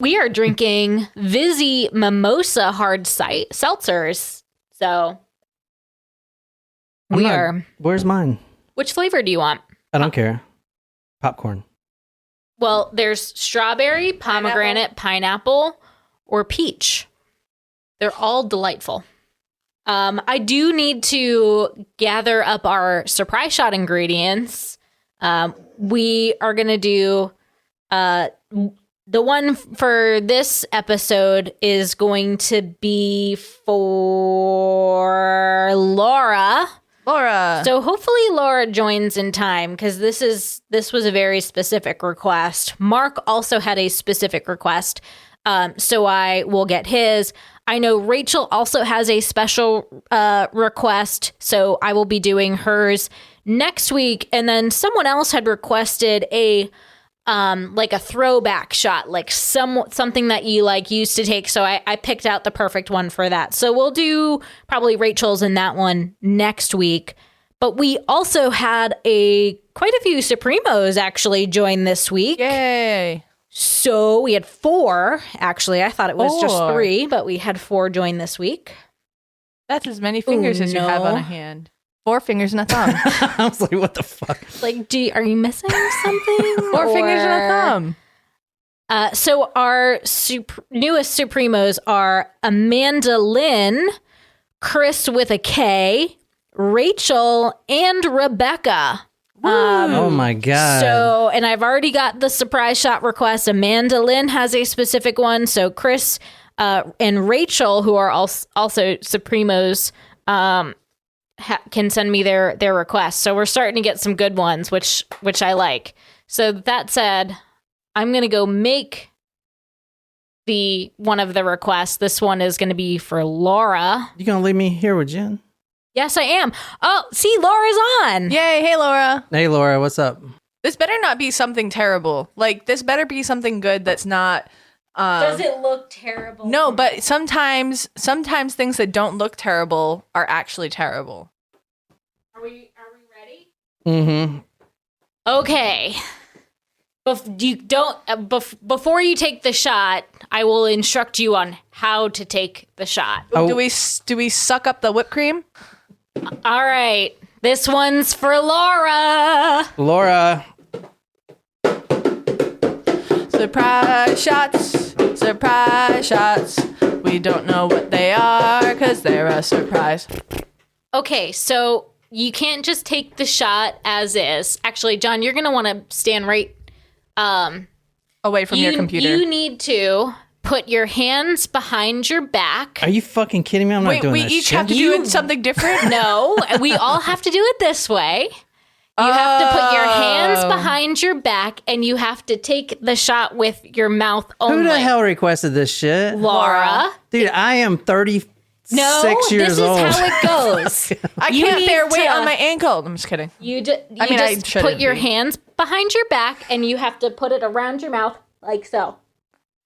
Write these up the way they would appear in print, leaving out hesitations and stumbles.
we are drinking Vizzy Mimosa hard seltzers. So Where's mine? Which flavor do you want? I don't care. Popcorn. Well, there's strawberry, pomegranate, pineapple, or peach. They're all delightful. I do need to gather up our surprise shot ingredients. We are going to do the one for this episode is going to be for Laura. So hopefully Laura joins in time because this was a very specific request. Mark also had a specific request, so I will get his. I know Rachel also has a special request, so I will be doing hers next week. And then someone else had requested a like a throwback shot, like something that you like used to take. So I picked out the perfect one for that. So we'll do probably Rachel's in that one next week. But we also had quite a few Supremos actually join this week. Yay! So we had 4, actually. I thought it was just 3, but we had 4 join this week. That's as many fingers as you have on a hand. 4 fingers and a thumb. I was like, what the fuck? Like, are you missing something? 4 fingers and a thumb. So our newest Supremos are Amanda Lynn, Chris with a K, Rachel, and Rebecca. Oh my God. So, and I've already got the surprise shot request. Amanda Lynn has a specific one. So Chris and Rachel, who are also Supremos, can send me their requests. So we're starting to get some good ones, which I like. So that said, I'm going to go make one of the requests. This one is going to be for Laura. You going to leave me here with Jen? Yes, I am. Oh, see, Laura's on. Yay. Hey, Laura. Hey, Laura, what's up? This better not be something terrible. Like, this better be something good that's not... Does it look terrible? No, but sometimes things that don't look terrible are actually terrible. Are we ready? Mm-hmm. Okay. Before you take the shot, I will instruct you on how to take the shot. Oh. Do we suck up the whipped cream? All right. This one's for Laura. Laura. Surprise shots. Surprise shots. We don't know what they are because they're a surprise. Okay, so you can't just take the shot as is. Actually, John, you're going to want to stand right away from your computer. You need to put your hands behind your back. Are you fucking kidding me? I'm not doing that. Wait, we each have to do it something different? No, we all have to do it this way. You have to put your hands behind your back, and you have to take the shot with your mouth only. Who the hell requested this shit? Laura. Dude, I am 36 years old. This is how it goes. I can't bear weight on my ankle. I'm just kidding. You just put your hands behind your back, and you have to put it around your mouth like so.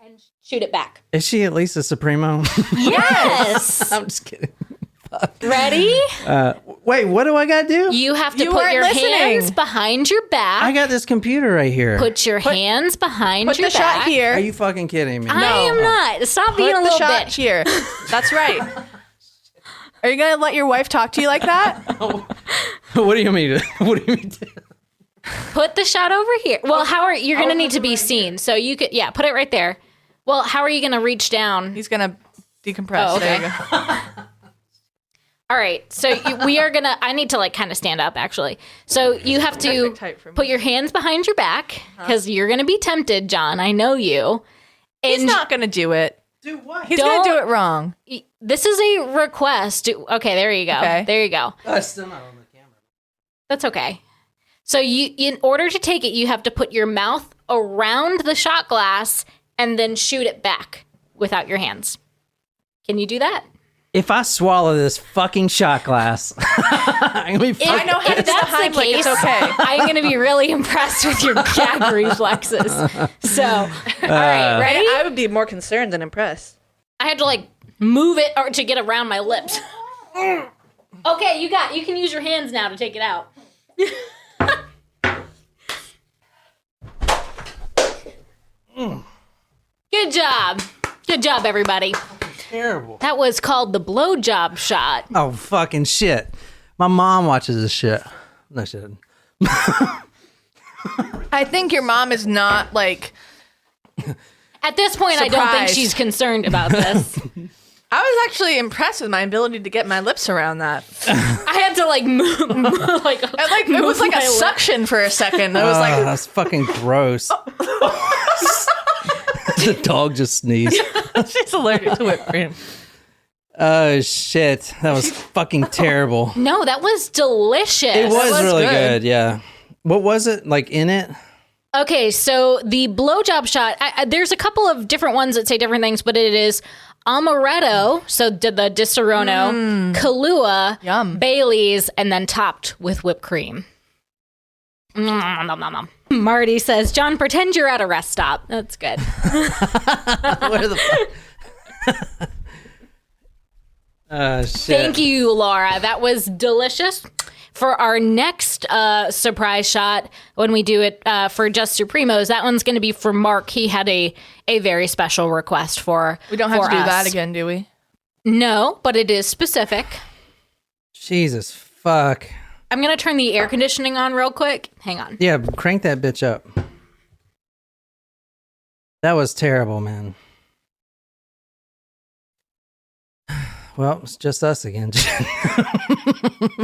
And shoot it back. Is she at least a Supremo? Yes. I'm just kidding. Ready? Wait, what do I got to do? You have to put your hands behind your back. I got this computer right here. Put your hands behind your back. Put the shot here. Are you fucking kidding me? I am not. Stop being a little Put the shot bitch. here. That's right. Are you going to let your wife talk to you like that? What do you mean? What do you mean? Put the shot over here. Well, you're going to need to be seen. So you could, put it right there. Well, how are you going to reach down? He's going to decompress. Oh, okay. There you go. All right. So we are going to, I need to kind of stand up actually. So you have to put your hands behind your back because you're going to be tempted, John. I know you. And he's not going to do it. Do what? He's going to do it wrong. This is a request. Okay, there you go. Okay. There you go. That's still not on the camera. That's okay. So in order to take it, you have to put your mouth around the shot glass and then shoot it back without your hands. Can you do that? If I swallow this fucking shot glass, I'm gonna be I know how to do the Heimlich. It's okay. I'm going to be really impressed with your gag reflexes. So, all right, ready? I would be more concerned than impressed. I had to move it to get around my lips. Okay, you can use your hands now to take it out. Good Good job. Good job, everybody. Terrible. That was called the blowjob shot. Oh, fucking shit. My mom watches this shit. No shit. I think your mom is not like... At this point, I don't think Surprised. she's concerned about this. I was actually impressed with my ability to get my lips around that. I had to like move like It was like a suction for a second. It was like... That's fucking gross. The dog just sneezed. She's allergic to whipped cream. Oh, shit. That was fucking terrible. No, that was delicious. It was really good. good, yeah. What was it, like, in it? Okay, so the blowjob shot, there's a couple of different ones that say different things, but it is amaretto, so the Disaronno, Kahlua, Yum. Bailey's, and then topped with whipped cream. Marty says, John, pretend you're at a rest stop. That's good. Where the fuck? Shit. Thank you, Laura. That was delicious. For our next surprise shot, when we do it for Just Supremos, that one's going to be for Mark. He had a very special request for We don't have to do us. that again, do we? No, but it is specific. Jesus fuck. I'm going to turn the air conditioning on real quick. Hang on. Yeah, crank that bitch up. That was terrible, man. Well, it's just us again.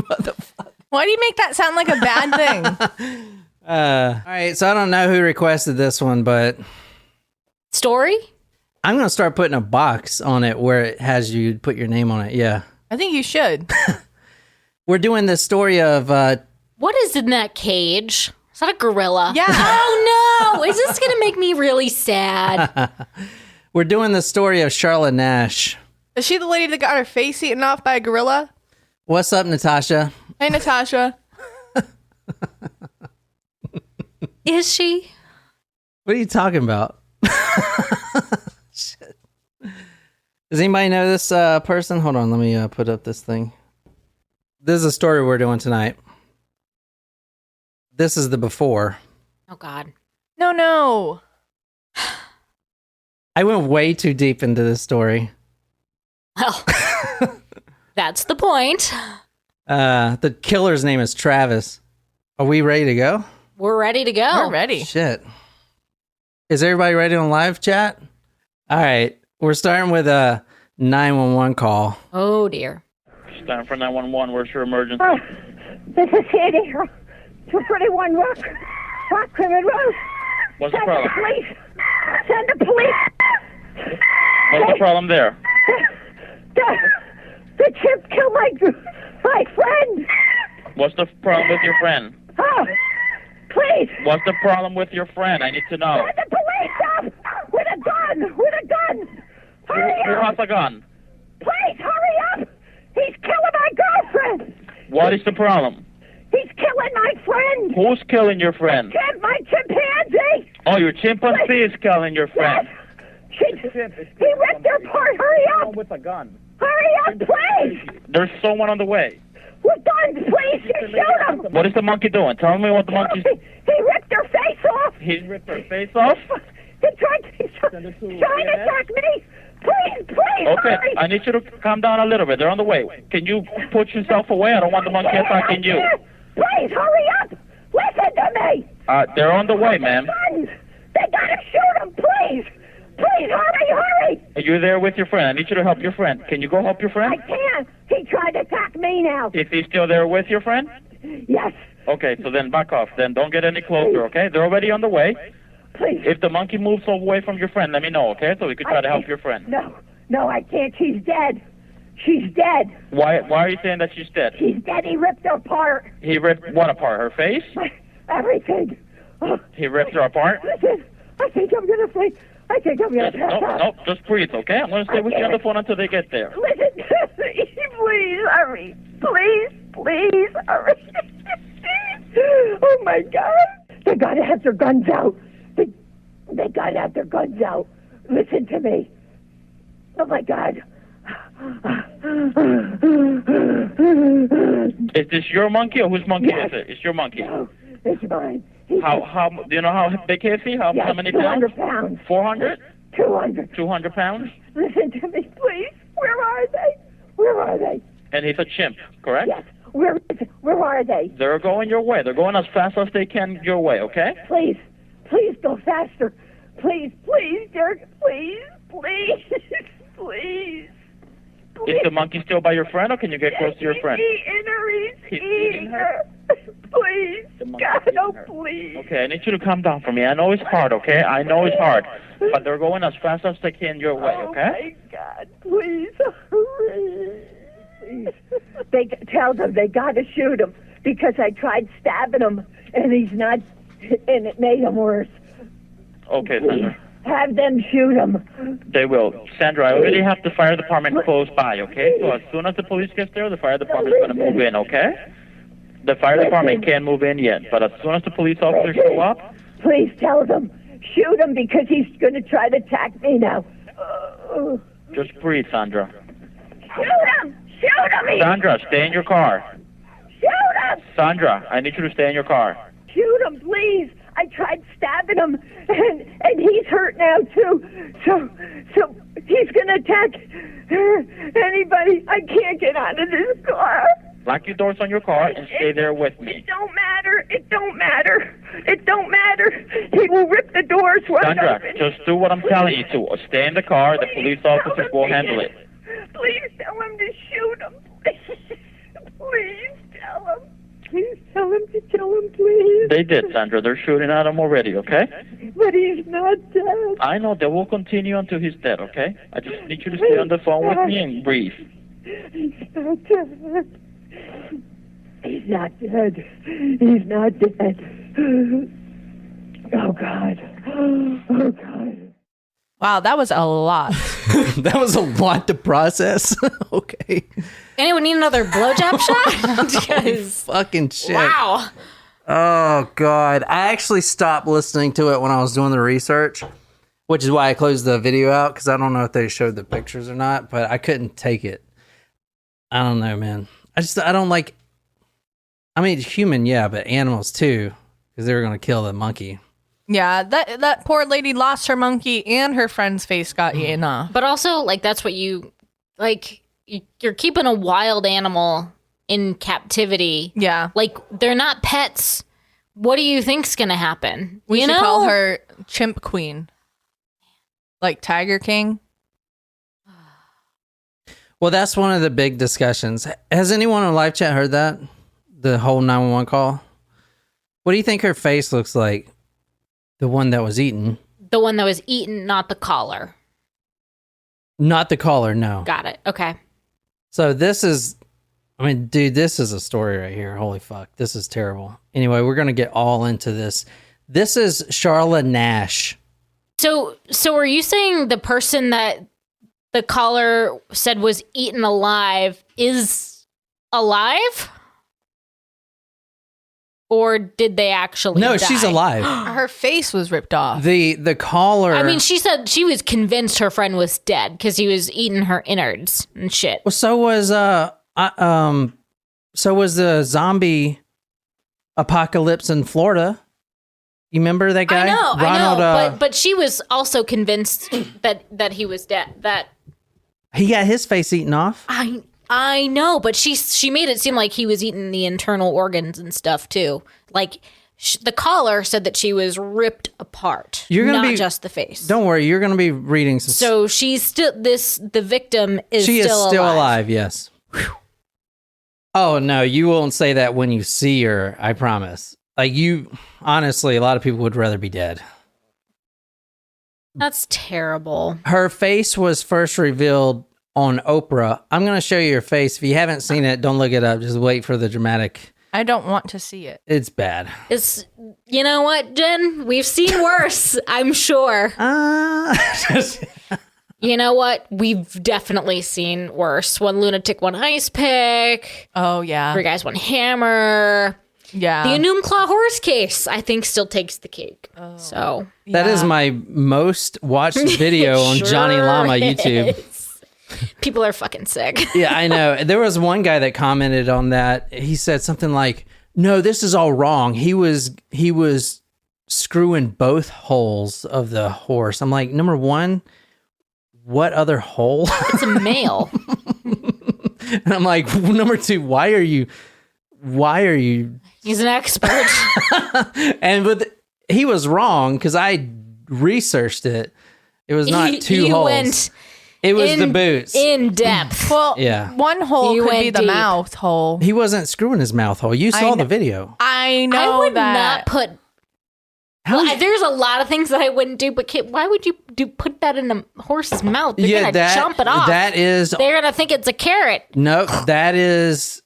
What the fuck? Why do you make that sound like a bad thing? All right, so I don't know who requested this one, but Story? I'm going to start putting a box on it where it has you put your name on it. Yeah. I think you should. We're doing this story of What is in that cage? Is that a gorilla? Yeah. Oh, no. Is this going to make me really sad? we're doing the story of Charla Nash. Is she the lady that got her face eaten off by a gorilla? What's up, Natasha? Hey, Natasha. Is she? What are you talking about? Shit. Does anybody know this person? Hold on, let me put up this thing. This is a story we're doing tonight. This is the before. Oh, God. No. I went way too deep into this story. Well, that's the point. The killer's name is Travis. Are we ready to go? We're ready to go. We're ready. Shit. Is everybody ready on live chat? All right. We're starting with a 911 call. Oh, dear. Stamford 911, where's your emergency? Oh, this is Sandy Herold. 231 Rock Clement Road. What's the Send problem? the police. Send the police. What's the problem there? The chimp killed my friend. What's the problem with your friend? Oh, please. What's the problem with your friend? I need to know. Send the police up with a gun. With a gun. Hurry Who has up. a gun? Please hurry up. He's killing my girlfriend. What is the problem? He's killing my friend. Who's killing your friend? My chimpanzee. Oh, your chimpanzee is killing your friend. He ripped her apart. Hurry up. With a gun. Hurry up, please. There's someone on the way. With guns, please. Shoot him. What is the monkey doing? Tell me what the monkey's... He ripped her face off. He ripped her face off? He's trying to attack me. Please, Okay, hurry. I need you to calm down a little bit. They're on the way. Can you put yourself away? I don't want the monkey attacking you. Please, hurry up. Listen to me. They're on the way, ma'am. Guns. They gotta shoot him, please. Please, hurry. Are you there with your friend? I need you to help your friend. Can you go help your friend? I can't. He tried to attack me now. Is he still there with your friend? Yes. Okay, so then back off. Then don't get any closer, okay? They're already on the way. Please. If the monkey moves away from your friend, let me know, okay? So we could try to help your friend. No, I can't. She's dead. She's dead. Why are you saying that she's dead? She's dead. He ripped her apart. He ripped what apart? Her face? Everything. Oh, He ripped her apart? listen, I think I'm gonna sleep. I think I'm gonna pass out. No, just breathe, okay? I'm going to stay with you on the phone until they get there. Listen to me. Please hurry. Please hurry. Oh my God. They gotta have their guns out. They gotta have their guns out. Listen to me. Oh my God. Is this your monkey or whose monkey Yes. is it? It's your monkey. No, it's mine. How do you know how big is he? How Yes, many pounds? 200 pounds. 400? 200. 200 pounds? Listen to me, please. Where are they? Where are they? And he's a chimp, correct? Yes. Where are they? They're going your way. They're going as fast as they can your way, okay? Please go faster. Please, Dirk. Please. Is the monkey still by your friend, or can you get close to your friend? He's eating her. Please. God, oh, please. Okay, I need you to calm down for me. I know it's hard, okay? I know it's hard. But they're going as fast as they can your way, okay? Oh, my God. Please hurry. Please. Tell them they got to shoot him because I tried stabbing him and he's not, and it made him worse. Okay, Sandra. Have them shoot him. They will. Sandra, I already have the fire department close by, okay? So as soon as the police gets there, the fire department's going to move in, okay? The fire department can't move in yet, but as soon as the police officers show up... Please tell them. Shoot him because he's going to try to attack me now. Just breathe, Sandra. Shoot him! Shoot him! Sandra, stay in your car. Shoot him! Sandra, I need you to stay in your car. Shoot him, please. I tried stabbing him, and he's hurt now, too. So he's going to attack anybody. I can't get out of this car. Lock your doors on your car and stay there with me. It don't matter. He will rip the doors wide Sandra, open. just do what I'm telling you to. Stay in the car. The police officers will handle it. Please tell him to shoot him. Please tell him. Please tell him to kill him, please. They did, Sandra. They're shooting at him already, okay? But he's not dead. I know. They will continue until he's dead, okay? I just need you to stay on the phone with me and breathe. He's not dead. He's not dead. He's not dead. Oh, God. Oh, God. Wow, that was a lot. That was a lot to process. Okay. Anyone need another blowjob shot? Because Fucking shit. wow. Oh, God. I actually stopped listening to it when I was doing the research, which is why I closed the video out, because I don't know if they showed the pictures or not, but I couldn't take it. I don't know, man. I don't like, I mean, human, yeah, but animals too, because they were going to kill the monkey. Yeah, that poor lady lost her monkey and her friend's face got eaten off. But also, like, that's what you're keeping a wild animal in captivity. Yeah. Like, they're not pets. What do you think's going to happen? We should call her Chimp Queen. Like Tiger King. Well, that's one of the big discussions. Has anyone on live chat heard that? The whole 911 call? What do you think her face looks like? The one that was eaten. The one that was eaten, not the collar. Not the caller, no. Got it. Okay. So this is, I mean, dude, this is a story right here. Holy fuck. This is terrible. Anyway, we're going to get all into this. This is Charla Nash. So are you saying the person that the caller said was eaten alive is alive? Or did they actually No, die? she's alive. Her face was ripped off. The caller. I mean, she said she was convinced her friend was dead because he was eating her innards and shit. Well, so was the zombie apocalypse in Florida. You remember that guy? I know, but she was also convinced that he was dead. That he got his face eaten off. I know, but she made it seem like he was eating the internal organs and stuff too. Like the caller said that she was ripped apart. You're gonna not just the face. Don't worry, you're going to be reading. So she's still the victim is she still is still alive. alive. Yes. Whew. Oh no, you won't say that when you see her. I promise. Like honestly, a lot of people would rather be dead. That's terrible. Her face was first revealed on Oprah. I'm going to show you her face. If you haven't seen it, don't look it up. Just wait for the dramatic. I don't want to see it. It's bad. You know what, Jen? We've seen worse, I'm sure. You know what? We've definitely seen worse. One lunatic, one ice pick. Oh, yeah. 3 guys, 1 hammer. Yeah. The Enumclaw horse case, I think, still takes the cake. Oh. So that is my most watched video on Sure Johnny Llama YouTube. is. People are fucking sick. Yeah, I know. There was one guy that commented on that. He said something like, "No, this is all wrong. He was screw in both holes of the horse. I'm like, number one, what other hole? It's a male. And I'm like, number two, why are you? He's an expert. He was wrong because I researched it. It was not two holes. It was the boots. In depth. Well, yeah. One hole could be the deep. mouth hole. He wasn't screwing his mouth hole. You saw the video. I know I would that. not put. There's a lot of things that I wouldn't do, but Kit, why would you put that in a horse's mouth? They're gonna chomp it off. They're gonna think it's a carrot. No, that is.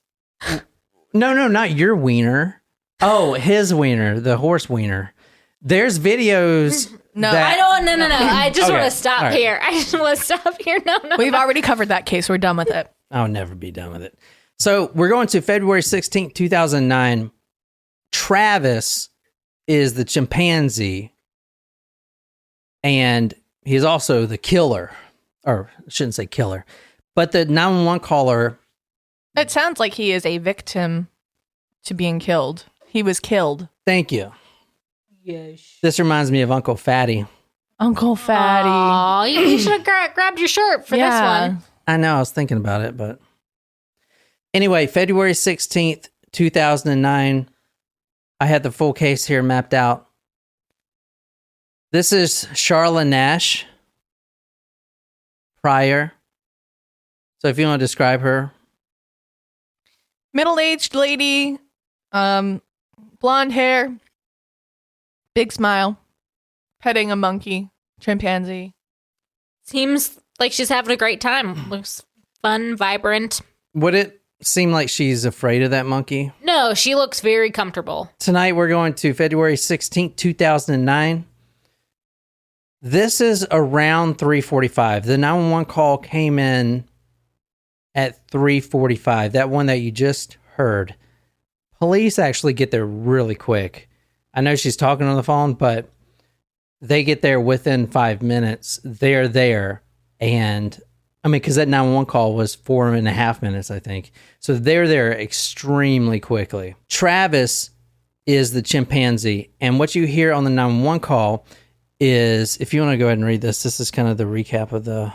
No, not your wiener. Oh, his wiener, the horse wiener. There's videos. No, I don't. No. I just want to stop right. here. I just want to stop here. No. We've already covered that case. We're done with it. I'll never be done with it. So we're going to February 16th, 2009. Travis is the chimpanzee, and he's also the killer. Or I shouldn't say killer, but the 911 caller. It sounds like he is a victim to being killed. He was killed. Thank you. Yes. This reminds me of Uncle Fatty. Uncle Fatty. Aw, you should have grabbed your shirt for this one. I know, I was thinking about it, but anyway, February 16th, 2009. I had the full case here mapped out. This is Charla Nash prior. So if you want to describe her. Middle-aged lady, blonde hair, big smile, petting a monkey, chimpanzee. Seems like she's having a great time. Looks fun, vibrant. Would it seem like she's afraid of that monkey? No, she looks very comfortable. Tonight we're going to February 16th, 2009. This is around 3:45. The 911 call came in at 3:45. That one that you just heard. Police actually get there really quick. I know she's talking on the phone, but they get there within 5 minutes. They're there. And I mean, because that 911 call was 4.5 minutes, I think. So they're there extremely quickly. Travis is the chimpanzee. And what you hear on the 911 call is, if you want to go ahead and read this, this is kind of the recap of the...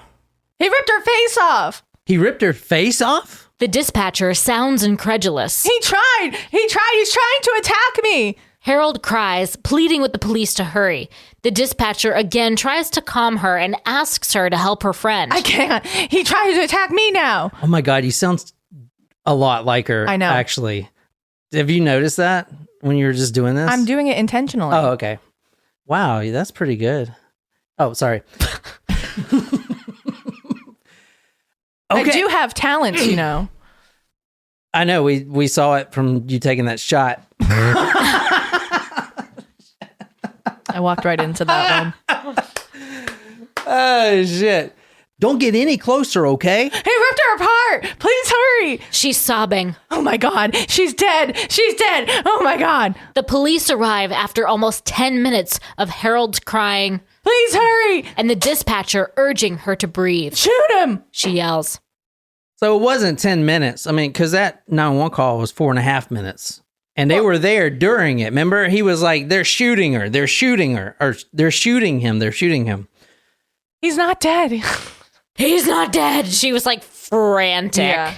He ripped her face off. He ripped her face off? The dispatcher sounds incredulous. He tried. He's trying to attack me. Herold cries, pleading with the police to hurry. The dispatcher again tries to calm her and asks her to help her friend. I can't. He tries to attack me now. Oh my God, you sound a lot like her. I know. Actually. Have you noticed that when you were just doing this? I'm doing it intentionally. Oh, okay. Wow, that's pretty good. Oh, sorry. I do have talents, you know. I know. We saw it from you taking that shot. I walked right into that one. Oh, shit. Don't get any closer, okay? He ripped her apart. Please hurry. She's sobbing. Oh my God. She's dead. She's dead. Oh my God. The police arrive after almost 10 minutes of Herold's crying. Please hurry. And the dispatcher urging her to breathe. Shoot him. She yells. So it wasn't 10 minutes. I mean, because that 911 call was 4.5 minutes. And they were there during it. Remember? He was like, they're shooting her. They're shooting her. Or they're shooting him. They're shooting him. He's not dead. He's not dead. She was like frantic. Yeah.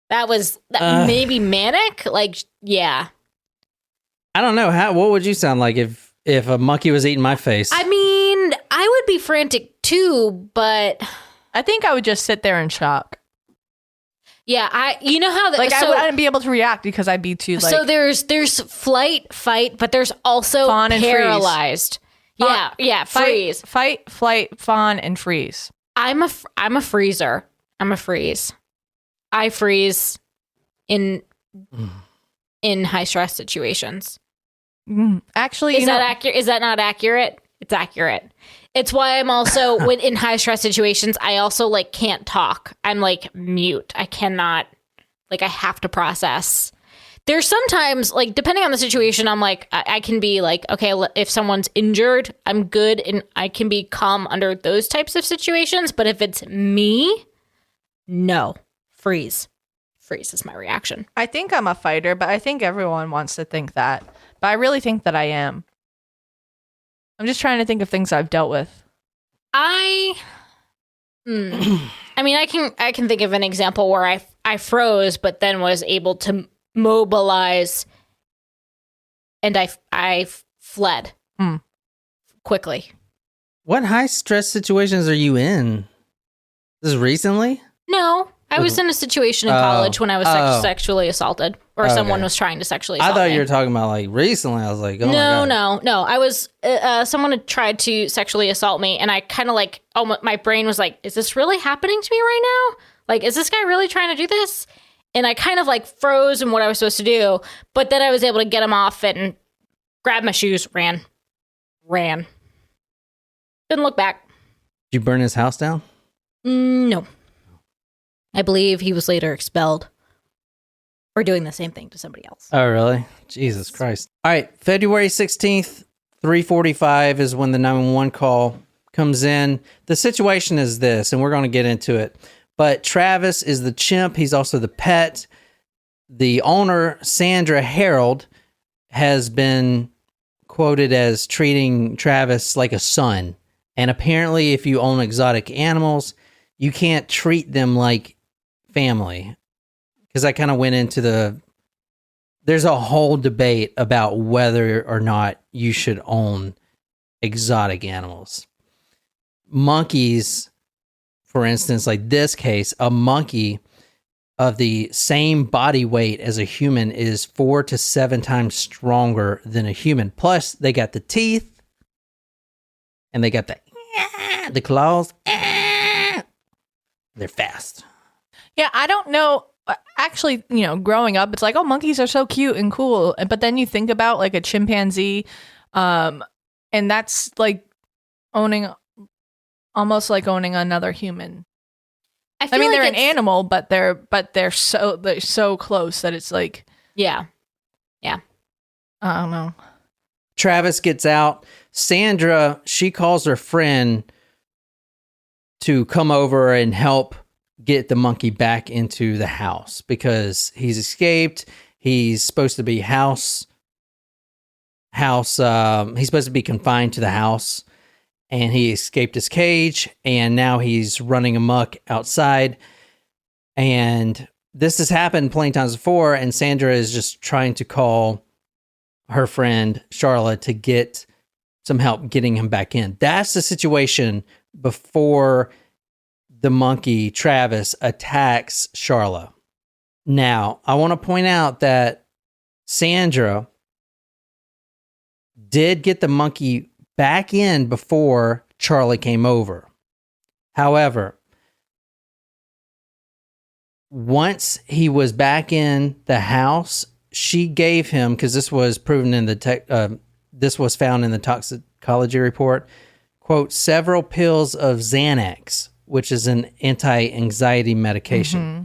That was maybe manic. Like, yeah. I don't know. What would you sound like if a monkey was eating my face? I mean, I would be frantic too, but I think I would just sit there in shock. yeah, you know how Like, I wouldn't be able to react because I'd be too like. So there's flight, fight, but there's also Fawn and paralyzed. Fawn- Yeah, freeze. Fight, flight, fawn, and freeze. I'm a freezer. I'm a freeze. I freeze in high stress situations. Actually, Is that accurate? Is that not accurate? It's accurate. It's why I'm also when in high stress situations, I also like can't talk. I'm like mute. I cannot, like, I have to process. There's sometimes, like, depending on the situation, I'm like, I can be like, okay, if someone's injured, I'm good and I can be calm under those types of situations. But if it's me, no, freeze. Freeze is my reaction. I think I'm a fighter, but I think everyone wants to think that. But I really think that I am. I'm just trying to think of things I've dealt with. I mean, I can think of an example where I froze, but then was able to mobilize, and I fled quickly. What high stress situations are you in? This is recently? No, I was in a situation in college when I was sexually assaulted, or someone was trying to sexually assault me. I thought you were talking about like recently. I was like, oh my God. No. I was, someone had tried to sexually assault me, and I kind of like, my brain was like, is this really happening to me right now? Like, is this guy really trying to do this? And I kind of like froze in what I was supposed to do, but then I was able to get him off and grab my shoes, ran. Didn't look back. Did you burn his house down? No. I believe he was later expelled for doing the same thing to somebody else. Oh, really? Jesus Christ. All right. February 16th, 3:45 is when the 911 call comes in. The situation is this, and we're going to get into it. But Travis is the chimp. He's also the pet. The owner, Sandra Herold, has been quoted as treating Travis like a son. And apparently, if you own exotic animals, you can't treat them like family. Because I kind of went into there's a whole debate about whether or not you should own exotic animals. Monkeys, for instance, like this case, a monkey of the same body weight as a human is 4 to 7 times stronger than a human. Plus, they got the teeth, and they got the claws. They're fast. Yeah, I don't know. Actually, growing up, it's like, oh, monkeys are so cute and cool. But then you think about like a chimpanzee, and that's like almost like owning another human. I mean, they're an animal, but they're so close that it's like, yeah. I don't know. Travis gets out. Sandra, she calls her friend to come over and help get the monkey back into the house because he's escaped. He's supposed to be he's supposed to be confined to the house, and he escaped his cage, and now he's running amok outside. And this has happened plenty of times before, and Sandra is just trying to call her friend Charla to get some help getting him back in. That's the situation before the monkey, Travis, attacks Charla. Now, I want to point out that Sandra did get the monkey back in before Charlie came over. However, once he was back in the house, she gave him, because this was proven in this was found in the toxicology report, quote, several pills of Xanax, which is an anti-anxiety medication. Mm-hmm.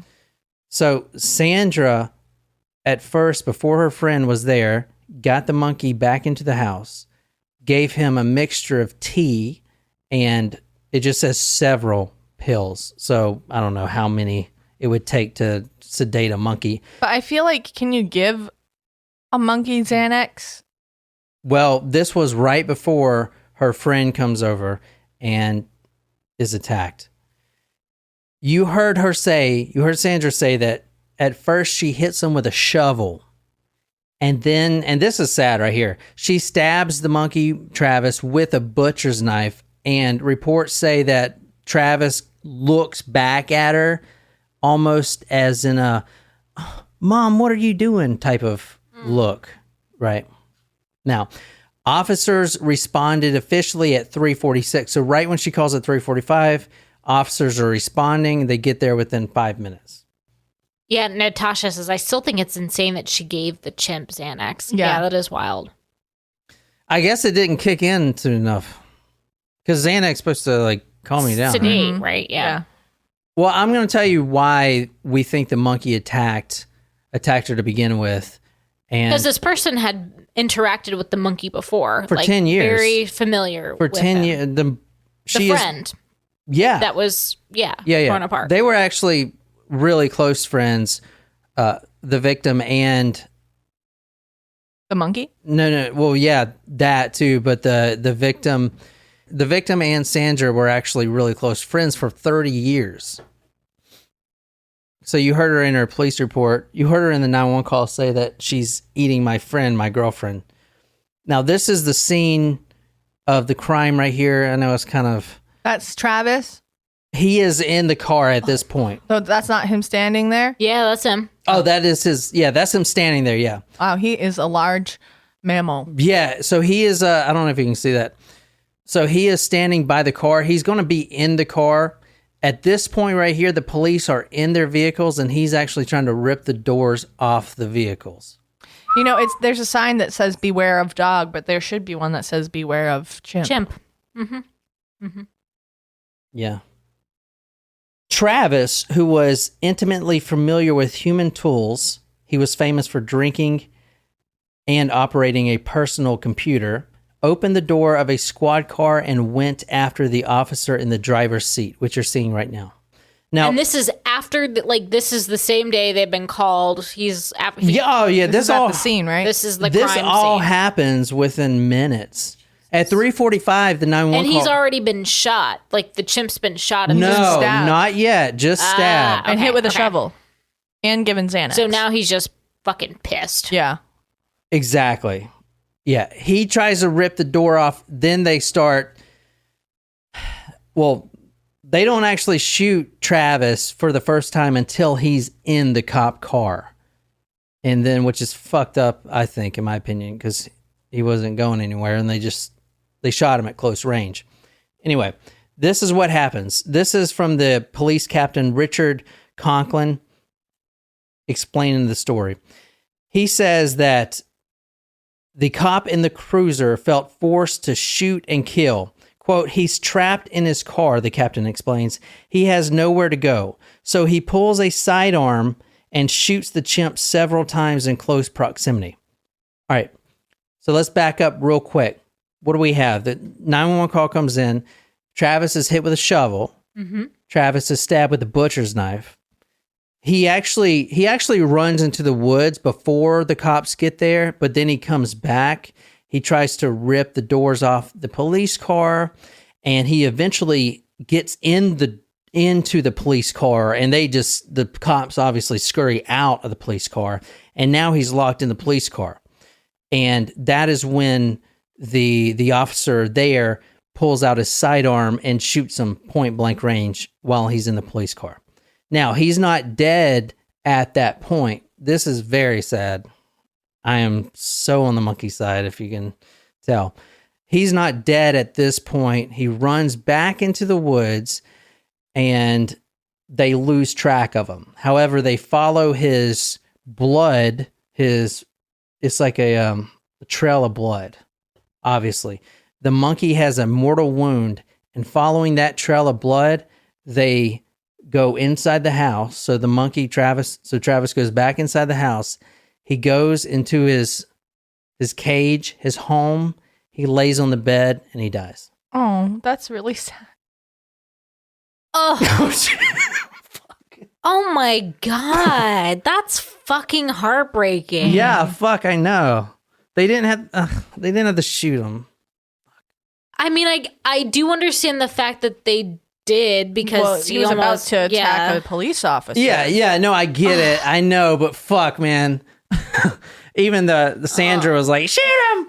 So Sandra, at first, before her friend was there, got the monkey back into the house, gave him a mixture of tea, and it just says several pills. So I don't know how many it would take to sedate a monkey. But I feel like, can you give a monkey Xanax? Well, this was right before her friend comes over and is attacked. You heard Sandra say that at first she hits him with a shovel. And then, and this is sad right here, she stabs the monkey, Travis, with a butcher's knife, and reports say that Travis looks back at her almost as in a, Mom, what are you doing type of look, right? Now, officers responded officially at 3:46. So right when she calls at 3:45, officers are responding. They get there within 5 minutes. Yeah, Natasha says, I still think it's insane that she gave the chimp Xanax. Yeah, that is wild. I guess it didn't kick in soon enough. Because Xanax is supposed to, like, calm me down. Sedate, right? Yeah. Well, I'm going to tell you why we think the monkey attacked her to begin with. Because this person had interacted with the monkey before. For 10 years. Very familiar with 10 years. The friend. Yeah. That was, torn apart. They were actually really close friends, the victim and The monkey? No. Well, yeah, that too. But the victim and Sandra were actually really close friends for 30 years. So you heard her in her police report. You heard her in the 911 call say that she's eating my friend, my girlfriend. Now, this is the scene of the crime right here. I know it's kind of... That's Travis? He is in the car at this point. So that's not him standing there? Yeah, that's him. Oh, that is his... Yeah, that's him standing there, yeah. Wow, he is a large mammal. Yeah, so he is... I don't know if you can see that. So he is standing by the car. He's going to be in the car. At this point right here, the police are in their vehicles, and he's actually trying to rip the doors off the vehicles. You know, there's a sign that says beware of dog, but there should be one that says beware of chimp. Chimp. Mm-hmm. Mm-hmm. Yeah. Travis, who was intimately familiar with human tools, he was famous for drinking and operating a personal computer, opened the door of a squad car and went after the officer in the driver's seat, which you're seeing right now. Now, And this is after, this is the same day they've been called. He's after. yeah, oh yeah, This is at the scene, right? This is the this crime all scene. happens within minutes. At 3:45, the 911 And he's call. already been shot. Like, the chimp's been shot. And No, stabbed. not yet. Just stabbed. And Okay, hit with a okay. shovel. And given Xanax. So now he's just fucking pissed. Yeah. Exactly. Yeah, he tries to rip the door off. Then they start. Well, they don't actually shoot Travis for the first time until he's in the cop car. And then, which is fucked up, I think, in my opinion, because he wasn't going anywhere and they shot him at close range. Anyway, this is what happens. This is from the police captain, Richard Conklin, explaining the story. He says that the cop in the cruiser felt forced to shoot and kill. Quote, he's trapped in his car, the captain explains. He has nowhere to go. So he pulls a sidearm and shoots the chimp several times in close proximity. All right, so let's back up real quick. What do we have? The 911 call comes in. Travis is hit with a shovel. Mm-hmm. Travis is stabbed with a butcher's knife. He actually runs into the woods before the cops get there, but then he comes back. He tries to rip the doors off the police car, and he eventually gets into the police car, and the cops obviously scurry out of the police car, and now he's locked in the police car. And that is when the officer there pulls out his sidearm and shoots him point blank range while he's in the police car. Now, he's not dead at that point. This is very sad. I am so on the monkey side, if you can tell. He's not dead at this point. He runs back into the woods, and they lose track of him. However, they follow his blood. It's like a trail of blood, obviously. The monkey has a mortal wound, and following that trail of blood, they go inside the house. So Travis goes back inside the house. He goes into his cage, his home. He lays on the bed and he dies. Oh, that's really sad. Oh. Oh my God. That's fucking heartbreaking. Yeah, fuck, I know. They didn't have to shoot him. I mean, I do understand the fact that they did because he was about to attack a police officer. Yeah, no, I get it. I know, but fuck, man. Even the Sandra was like, shoot him,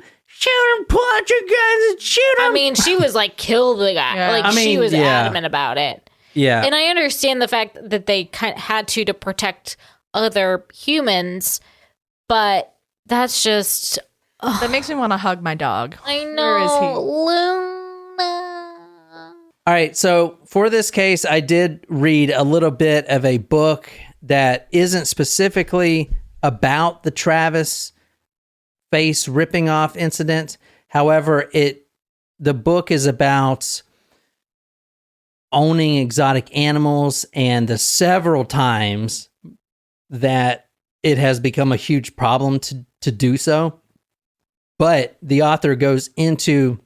pull out your guns and shoot him. I mean, she was like, kill the guy. Yeah. Like, she was adamant about it. Yeah. And I understand the fact that they had to protect other humans, but that's just... That makes me want to hug my dog. I know. Where is he? Luna. All right, so for this case, I did read a little bit of a book that isn't specifically about the Travis face ripping off incident. However, the book is about owning exotic animals and the several times that it has become a huge problem to do so. But the author goes into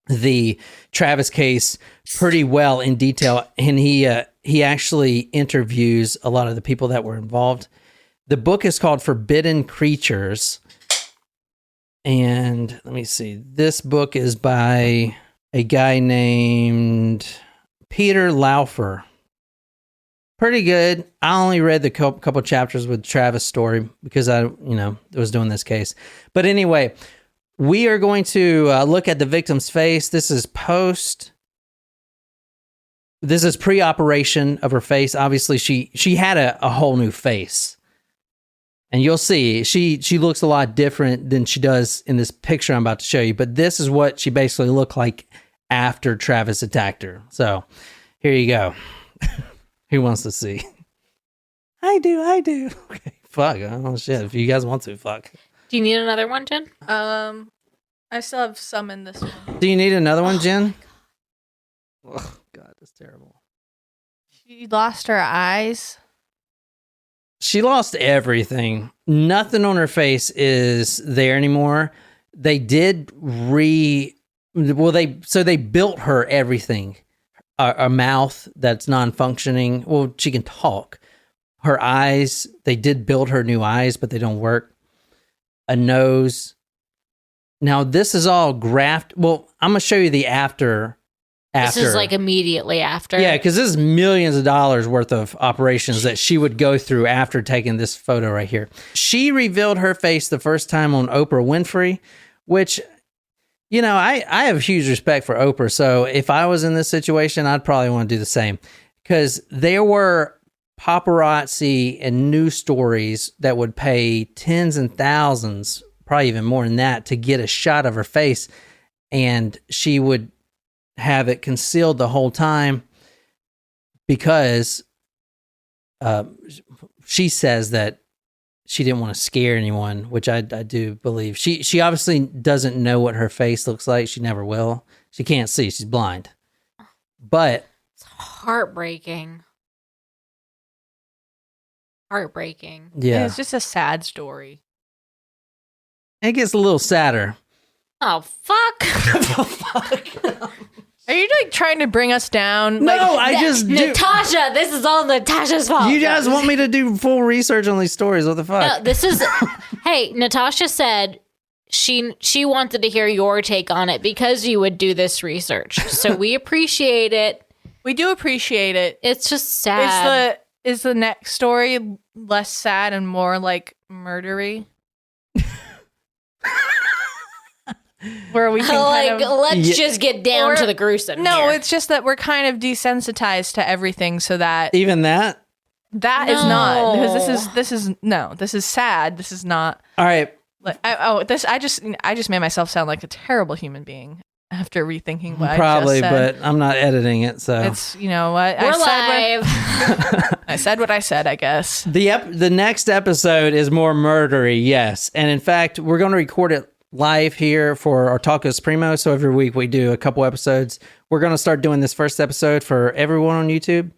the Travis case pretty well in detail, and he actually interviews a lot of the people that were involved. The book is called Forbidden Creatures, And let me see. This book is by a guy named Peter Laufer. Pretty good. I only read the couple chapters with Travis' story because I was doing this case. But anyway, we are going to look at the victim's face. This is pre-operation of her face. Obviously, she had a whole new face. And you'll see, she looks a lot different than she does in this picture I'm about to show you. But this is what she basically looked like after Travis attacked her. So, here you go. Who wants to see? I do. Okay, fuck. Oh, shit. If you guys want to, fuck. Do you need another one, Jen? I still have some in this one. Do you need another one, Jen? Oh, God, that's terrible. She lost her eyes. She lost everything. Nothing on her face is there anymore. They did they built her everything. A mouth that's non-functioning. Well, she can talk. Her eyes, they did build her new eyes, but they don't work. A nose. Now, this is all graft. Well, I'm going to show you the after. This is like immediately after. Yeah, because this is millions of dollars worth of operations that she would go through after taking this photo right here. She revealed her face the first time on Oprah Winfrey, which... I have huge respect for Oprah, so if I was in this situation, I'd probably want to do the same. Because there were paparazzi and news stories that would pay tens and thousands, probably even more than that, to get a shot of her face, and she would have it concealed the whole time because she says that she didn't want to scare anyone, which I do believe. She obviously doesn't know what her face looks like. She never will. She can't see. She's blind. But it's heartbreaking. Yeah. It's just a sad story. It gets a little sadder. Oh, fuck. Are you like trying to bring us down? No, I just do. Natasha, this is all Natasha's fault. You guys want me to do full research on these stories? What the fuck? No, this is. Hey, Natasha said she wanted to hear your take on it because you would do this research. So we appreciate it. We do appreciate it. It's just sad. Is the next story less sad and more like murdery? Where we can let's just get down to the gruesome. No, here. it's just that we're kind of desensitized to everything, so that even that is not, because this is sad. This is not. All right. I just made myself sound like a terrible human being after rethinking what probably, I just said. but I'm not editing it, so it's what we're live. I said what I said, I guess. The next episode is more murdery, yes, and in fact, we're going to record it live here for our Tacos Primo. So every week we do a couple episodes. We're going to start doing this first episode for everyone on YouTube.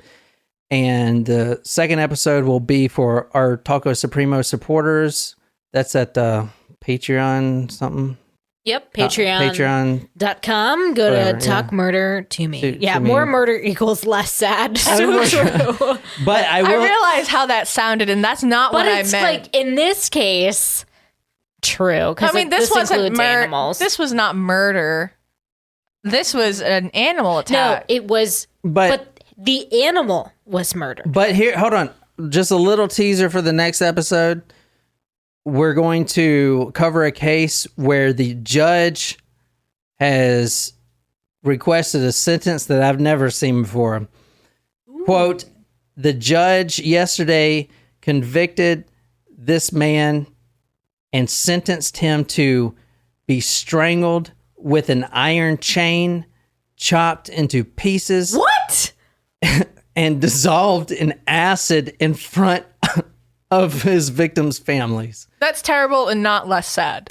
And the second episode will be for our Tacos Supremo supporters. That's at Patreon something. Yep, Patreon.com. Go to Talk Murder to Me. More murder equals less sad. So true. But I realized how that sounded, and that's not what I meant. But it's like, in this case... True. I mean, this wasn't animals. This was not murder. This was an animal attack. No, it was. But the animal was murdered. But here, hold on. Just a little teaser for the next episode. We're going to cover a case where the judge has requested a sentence that I've never seen before. Ooh. Quote, the judge yesterday convicted this man and sentenced him to be strangled with an iron chain, chopped into pieces. What? And dissolved in acid in front of his victims' families. That's terrible and not less sad.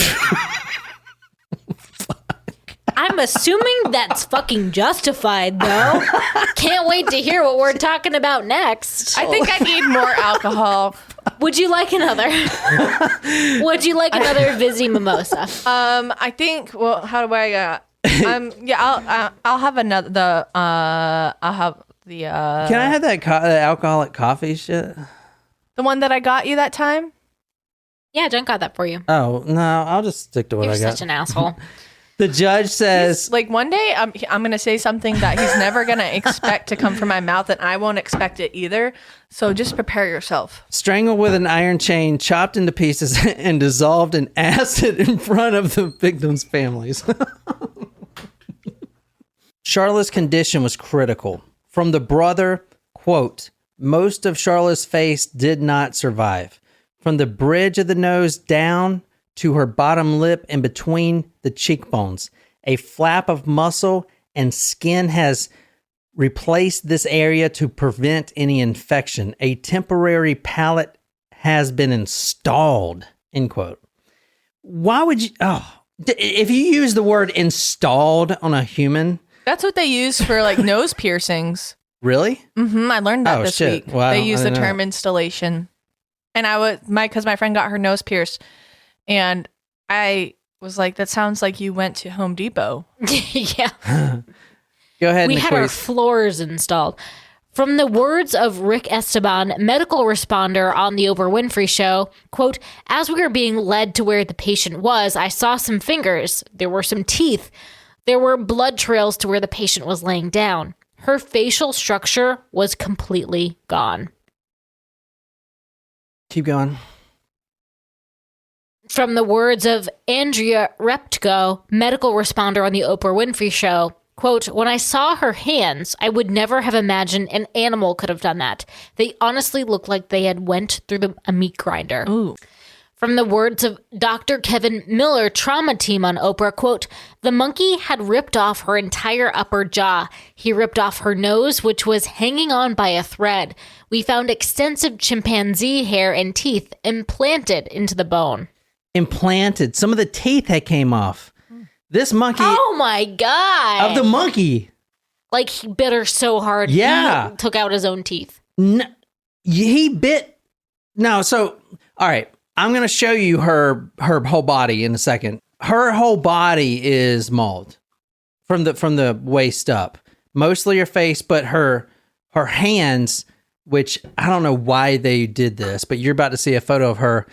I'm assuming that's fucking justified, though. Can't wait to hear what we're talking about next. I think I need more alcohol. Would you like another? Would you like another Vizzy Mimosa? I think. Well, how do I? I'll have another. I'll have the. Can I have that alcoholic coffee shit? The one that I got you that time. Yeah, Jen got that for you. Oh, no, I'll just stick to what You're I got. such an asshole. The judge says... Like one day I'm going to say something that he's never going to expect to come from my mouth, and I won't expect it either. So just prepare yourself. Strangled with an iron chain, chopped into pieces, and dissolved in acid in front of the victims' families. Charla's condition was critical. From the brother, quote, most of Charla's face did not survive. From the bridge of the nose down to her bottom lip and between the cheekbones, a flap of muscle and skin has replaced this area to prevent any infection. A temporary palate has been installed, end quote. Why would you, if you use the word installed on a human. That's what they use for like nose piercings. Really? Mm-hmm. I learned that this week. Well, they use the term installation. And because my friend got her nose pierced, and I was like, that sounds like you went to Home Depot. Yeah. Go ahead. We had our floors installed. From the words of Rick Esteban, medical responder on the Oprah Winfrey Show, quote, as we were being led to where the patient was, I saw some fingers. There were some teeth. There were blood trails to where the patient was laying down. Her facial structure was completely gone. Keep going. From the words of Andrea Reptko, medical responder on the Oprah Winfrey Show, quote, when I saw her hands, I would never have imagined an animal could have done that. They honestly looked like they had went through a meat grinder. Ooh. From the words of Dr. Kevin Miller, trauma team on Oprah, quote, the monkey had ripped off her entire upper jaw. He ripped off her nose, which was hanging on by a thread. We found extensive chimpanzee hair and teeth implanted into the bone. Implanted. Some of the teeth that came off. This monkey. Oh my God. Of the monkey. Like he bit her so hard. Yeah. He took out his own teeth. No, he bit. No, so, all right. I'm going to show you her whole body in a second. Her whole body is mauled from the waist up. Mostly her face, but her hands, which I don't know why they did this, but you're about to see a photo of her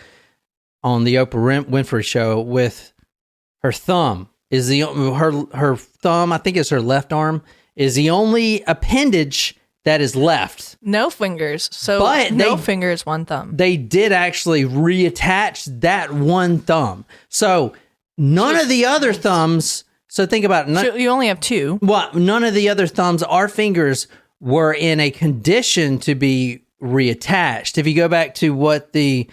on the Oprah Winfrey Show with her thumb. Her thumb, I think it's her left arm, is the only appendage that is left. No fingers. So but no fingers, one thumb. They did actually reattach that one thumb. So none of the other thumbs, so think about it. You only have two. Well, none of the other thumbs or fingers were in a condition to be reattached. If you go back to what the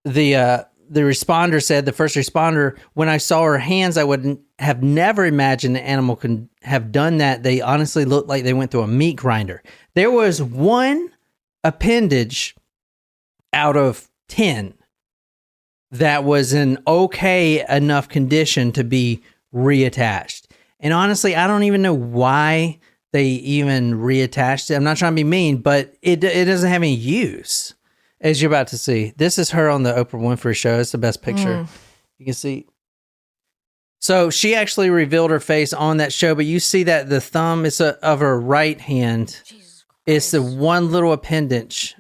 responder said, the first responder, when I saw her hands, I would have never imagined an animal could have done that. They honestly looked like they went through a meat grinder. There was one appendage out of 10 that was in okay enough condition to be reattached. And honestly, I don't even know why they even reattached it. I'm not trying to be mean, but it doesn't have any use. As you're about to see, this is her on the Oprah Winfrey Show. It's the best picture. You can see. So she actually revealed her face on that show, but you see that the thumb is of her right hand. It's the one little appendage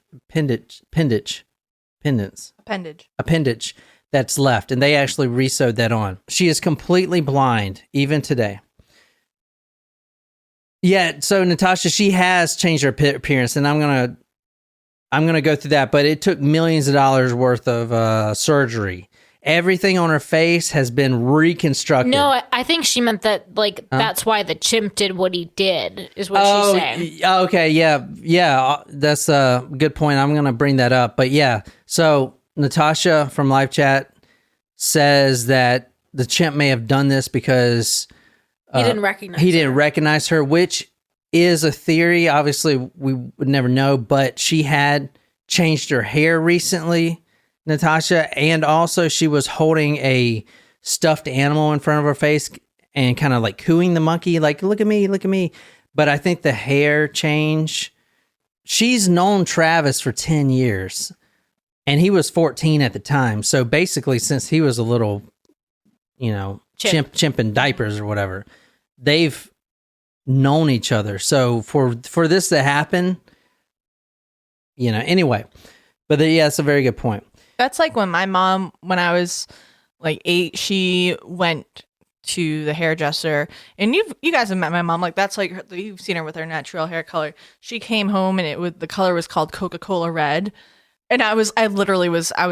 that's left, and they actually re-sewed that on. She is completely blind, even today. Yeah, so Natasha, she has changed her appearance, and I'm gonna go through that, but it took millions of dollars worth of surgery. Everything on her face has been reconstructed. No, I think she meant that, like, that's why the chimp did what he did, is what she's saying. Okay, yeah, that's a good point. I'm going to bring that up. But yeah, so Natasha from Live Chat says that the chimp may have done this because he didn't recognize her, which is a theory. Obviously, we would never know, but she had changed her hair recently, Natasha, and also she was holding a stuffed animal in front of her face and kind of like cooing the monkey, like, look at me, look at me. But I think the hair change. She's known Travis for 10 years, and he was 14 at the time. So basically, since he was a little, chimp in diapers or whatever, they've known each other. So for this to happen, anyway. But yeah, that's a very good point. That's like when my mom, when I was like 8, she went to the hairdresser, and you guys have met my mom. Like that's like you've seen her with her natural hair color. She came home and the color was called Coca-Cola red. And I was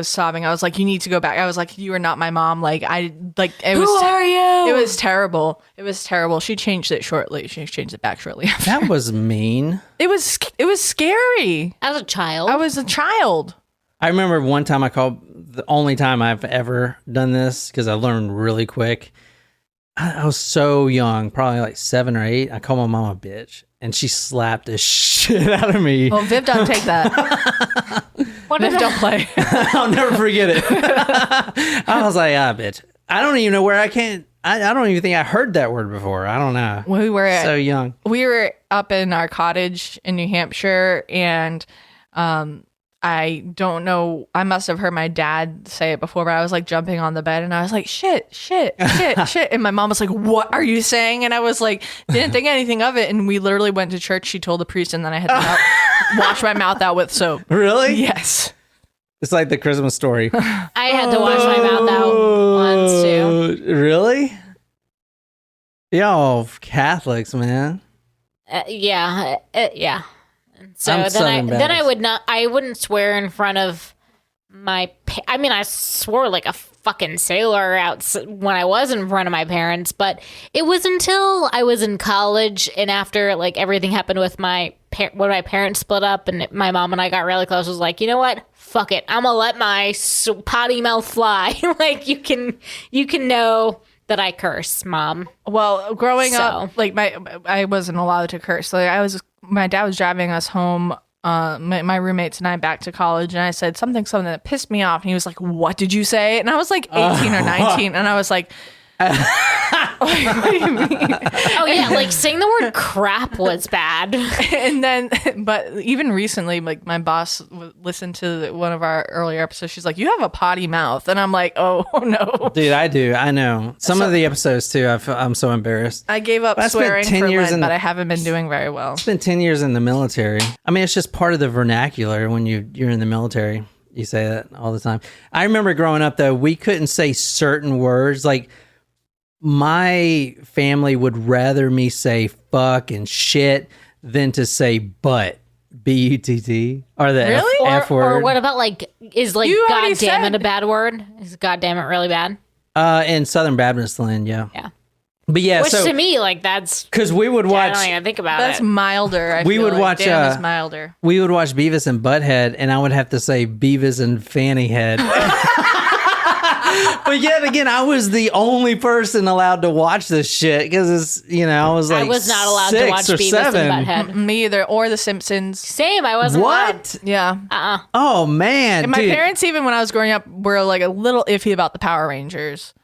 sobbing. I was like, you need to go back. I was like, you are not my mom. Like, Who are you? It was terrible. It was terrible. She changed it shortly. She changed it back shortly after. That was mean. It was scary. As a child. I was a child. I remember one time I called, the only time I've ever done this, because I learned really quick. I was so young, probably like 7 or 8. I called my mom a bitch, and she slapped the shit out of me. Oh, Viv, don't take that. Viv, don't play. I'll never forget it. I was like, bitch. I don't even know where I don't even think I heard that word before. I don't know. We were so young. We were up in our cottage in New Hampshire, and I don't know. I must have heard my dad say it before, but I was like jumping on the bed and I was like, shit. And my mom was like, what are you saying? And I was like, didn't think anything of it. And we literally went to church. She told the priest, and then I had to wash my mouth out with soap. Really? Yes. It's like the Christmas story. I had to wash my mouth out once too. Really? Y'all Catholics, man. Yeah. So I'm then I wouldn't swear in front of I swore like a fucking sailor out when I was in front of my parents, but it was until I was in college and after like everything happened with when my parents split up and my mom and I got really close, I was like, you know what? Fuck it. I'm gonna let my potty mouth fly. Like you can know that I curse, Mom. Well, growing up, like I wasn't allowed to curse. Like my dad was driving us home, my roommates and I back to college, and I said something that pissed me off, and he was like, "What did you say?" And I was like 18 or 19, and I was like, what do you mean? Oh yeah, like saying the word crap was bad. And then, but even recently, like my boss listened to one of our earlier episodes. She's like, "You have a potty mouth," and I'm like, "Oh no, dude, I do. I know some of the episodes too. I'm so embarrassed. I gave up swearing for Lent, but I haven't been doing very well. It's been 10 years in the military. I mean, it's just part of the vernacular when you're in the military. You say that all the time. I remember growing up though, we couldn't say certain words like. My family would rather me say fuck and shit than to say butt, B-U-T-T, or the really? F word. Or what about like, is like God damn it a bad word? Is God damn it really bad? In Southern Baptist land, yeah. Yeah. But yeah, which to me, like that's... Because we would watch... I don't even think about that's it. That's milder. We would watch... Damn is milder. We would watch Beavis and Butthead, and I would have to say Beavis and Fanny Head. But yet again, I was the only person allowed to watch this shit because it's, I was like, I was not allowed to watch Beavis and Butthead. Me either, or The Simpsons. Same, I wasn't allowed. Yeah. Oh man, and my parents, even when I was growing up, were like a little iffy about the Power Rangers.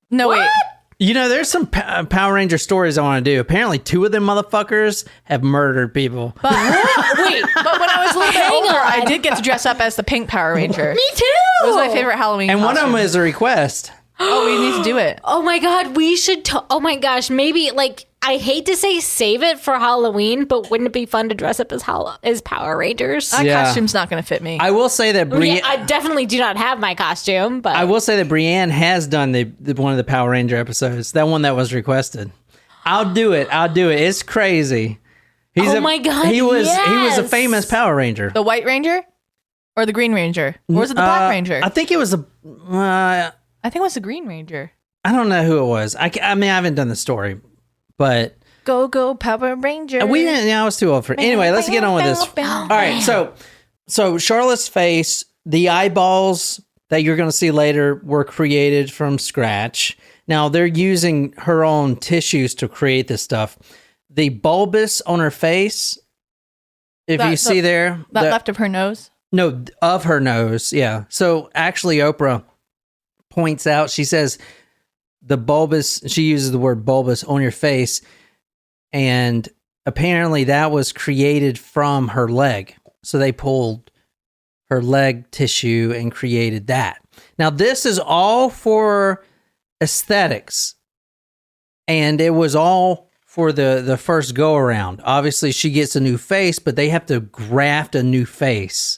No, what? Wait. There's some Power Ranger stories I want to do. Apparently, 2 of them motherfuckers have murdered people. But wait, but when I was a little bit older, I did get to dress up as the Pink Power Ranger. Me too. It was my favorite Halloween And costume. one of them is a request. Oh, we need to do it. Oh my God, we should. Oh my gosh, maybe like I hate to say save it for Halloween, but wouldn't it be fun to dress up as Power Rangers? That costume's not going to fit me. I will say that I definitely do not have my costume, but I will say that Brienne has done the one of the Power Ranger episodes. That one that was requested. I'll do it. It's crazy. Oh my God, he was a famous Power Ranger. The White Ranger or the Green Ranger, or was it the Black Ranger? I think it was I think it was the Green Ranger. I don't know who it was. I mean, I haven't done the story, but go Power Ranger. We didn't. I was too old for it. Anyway, let's get on with this. All right, so Charlotte's face, the eyeballs that you're going to see later were created from scratch. Now they're using her own tissues to create this stuff. The bulbous on her face, if you see there, left of her nose. No, of her nose. Yeah. So actually, Oprah points out, she says the bulbous, she uses the word bulbous on your face, and apparently that was created from her leg. So they pulled her leg tissue and created that. Now this is all for aesthetics, and it was all for the first go around. Obviously she gets a new face, but they have to graft a new face.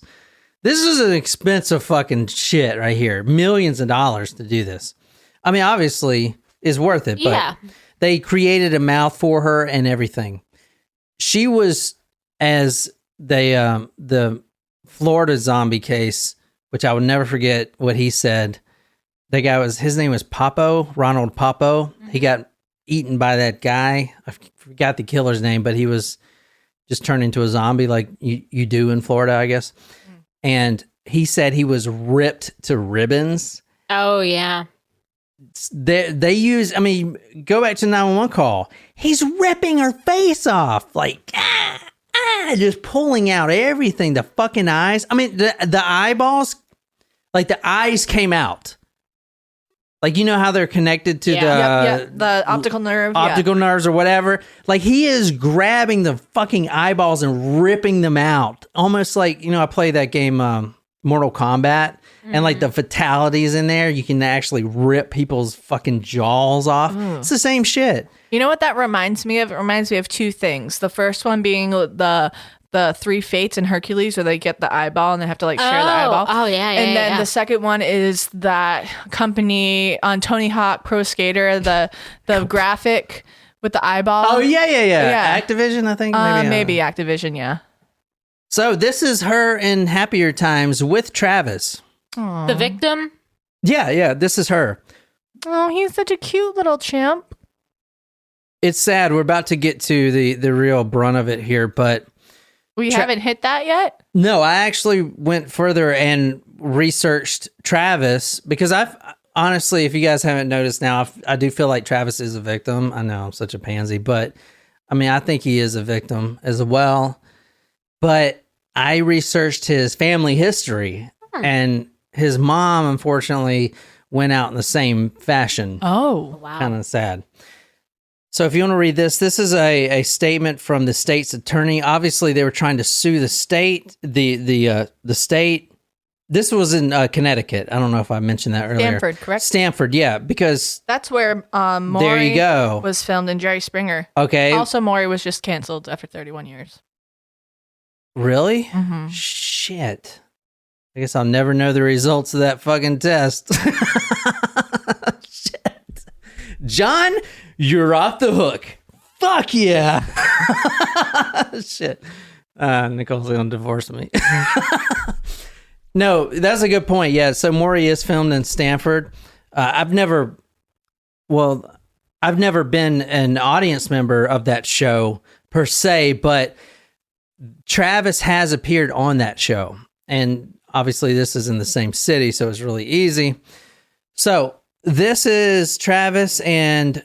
This is an expensive fucking shit right here. Millions of dollars to do this. I mean, obviously, it's worth it, but they created a mouth for her and everything. She was, as the Florida zombie case, which I would never forget what he said. The guy his name was Popo, Ronald Popo. He got eaten by that guy. I forgot the killer's name, but he was just turned into a zombie like you do in Florida, I guess. And he said he was ripped to ribbons. Oh, yeah. They use, I mean, go back to 911 call. He's ripping her face off. Like, just pulling out everything. The fucking eyes. I mean, the eyeballs, like the eyes came out. Like, you know how they're connected to the optical nerve. Optical nerves or whatever. Like, he is grabbing the fucking eyeballs and ripping them out. Almost like, you know, I play that game, Mortal Kombat. And like the fatalities in there, you can actually rip people's fucking jaws off. It's the same shit. You know what that reminds me of? It reminds me of two things. The first one being the Three Fates in Hercules, where they get the eyeball and they have to like share the eyeball. Oh, yeah. And then the second one is that company on Tony Hawk Pro Skater, the graphic with the eyeball. Oh, yeah. Activision, I think. Maybe Activision, yeah. So this is her in Happier Times with Travis. The victim? Yeah, this is her. Oh, he's such a cute little chimp. It's sad. We're about to get to the real brunt of it here, but... We haven't hit that yet? No, I actually went further and researched Travis, because honestly, if you guys haven't noticed now, I do feel like Travis is a victim. I know I'm such a pansy, but I mean, I think he is a victim as well. But I researched his family history, and his mom, unfortunately, went out in the same fashion. Oh, wow. Kind of sad. So if you want to read this is a statement from the state's attorney. Obviously, they were trying to sue the state. The state. This was in Connecticut. I don't know if I mentioned that earlier. Stamford, correct? Stamford, yeah, because that's where Maury there you go. Was filmed in Jerry Springer. Okay. Also, Maury was just canceled after 31 years. Really? Mm-hmm. Shit. I guess I'll never know the results of that fucking test. Shit. John, you're off the hook. Fuck yeah. Shit. Nicole's gonna divorce me. No, that's a good point. Yeah, so Maury is filmed in Stamford. I've never been an audience member of that show per se, but Travis has appeared on that show. And obviously this is in the same city, so it's really easy. So this is Travis and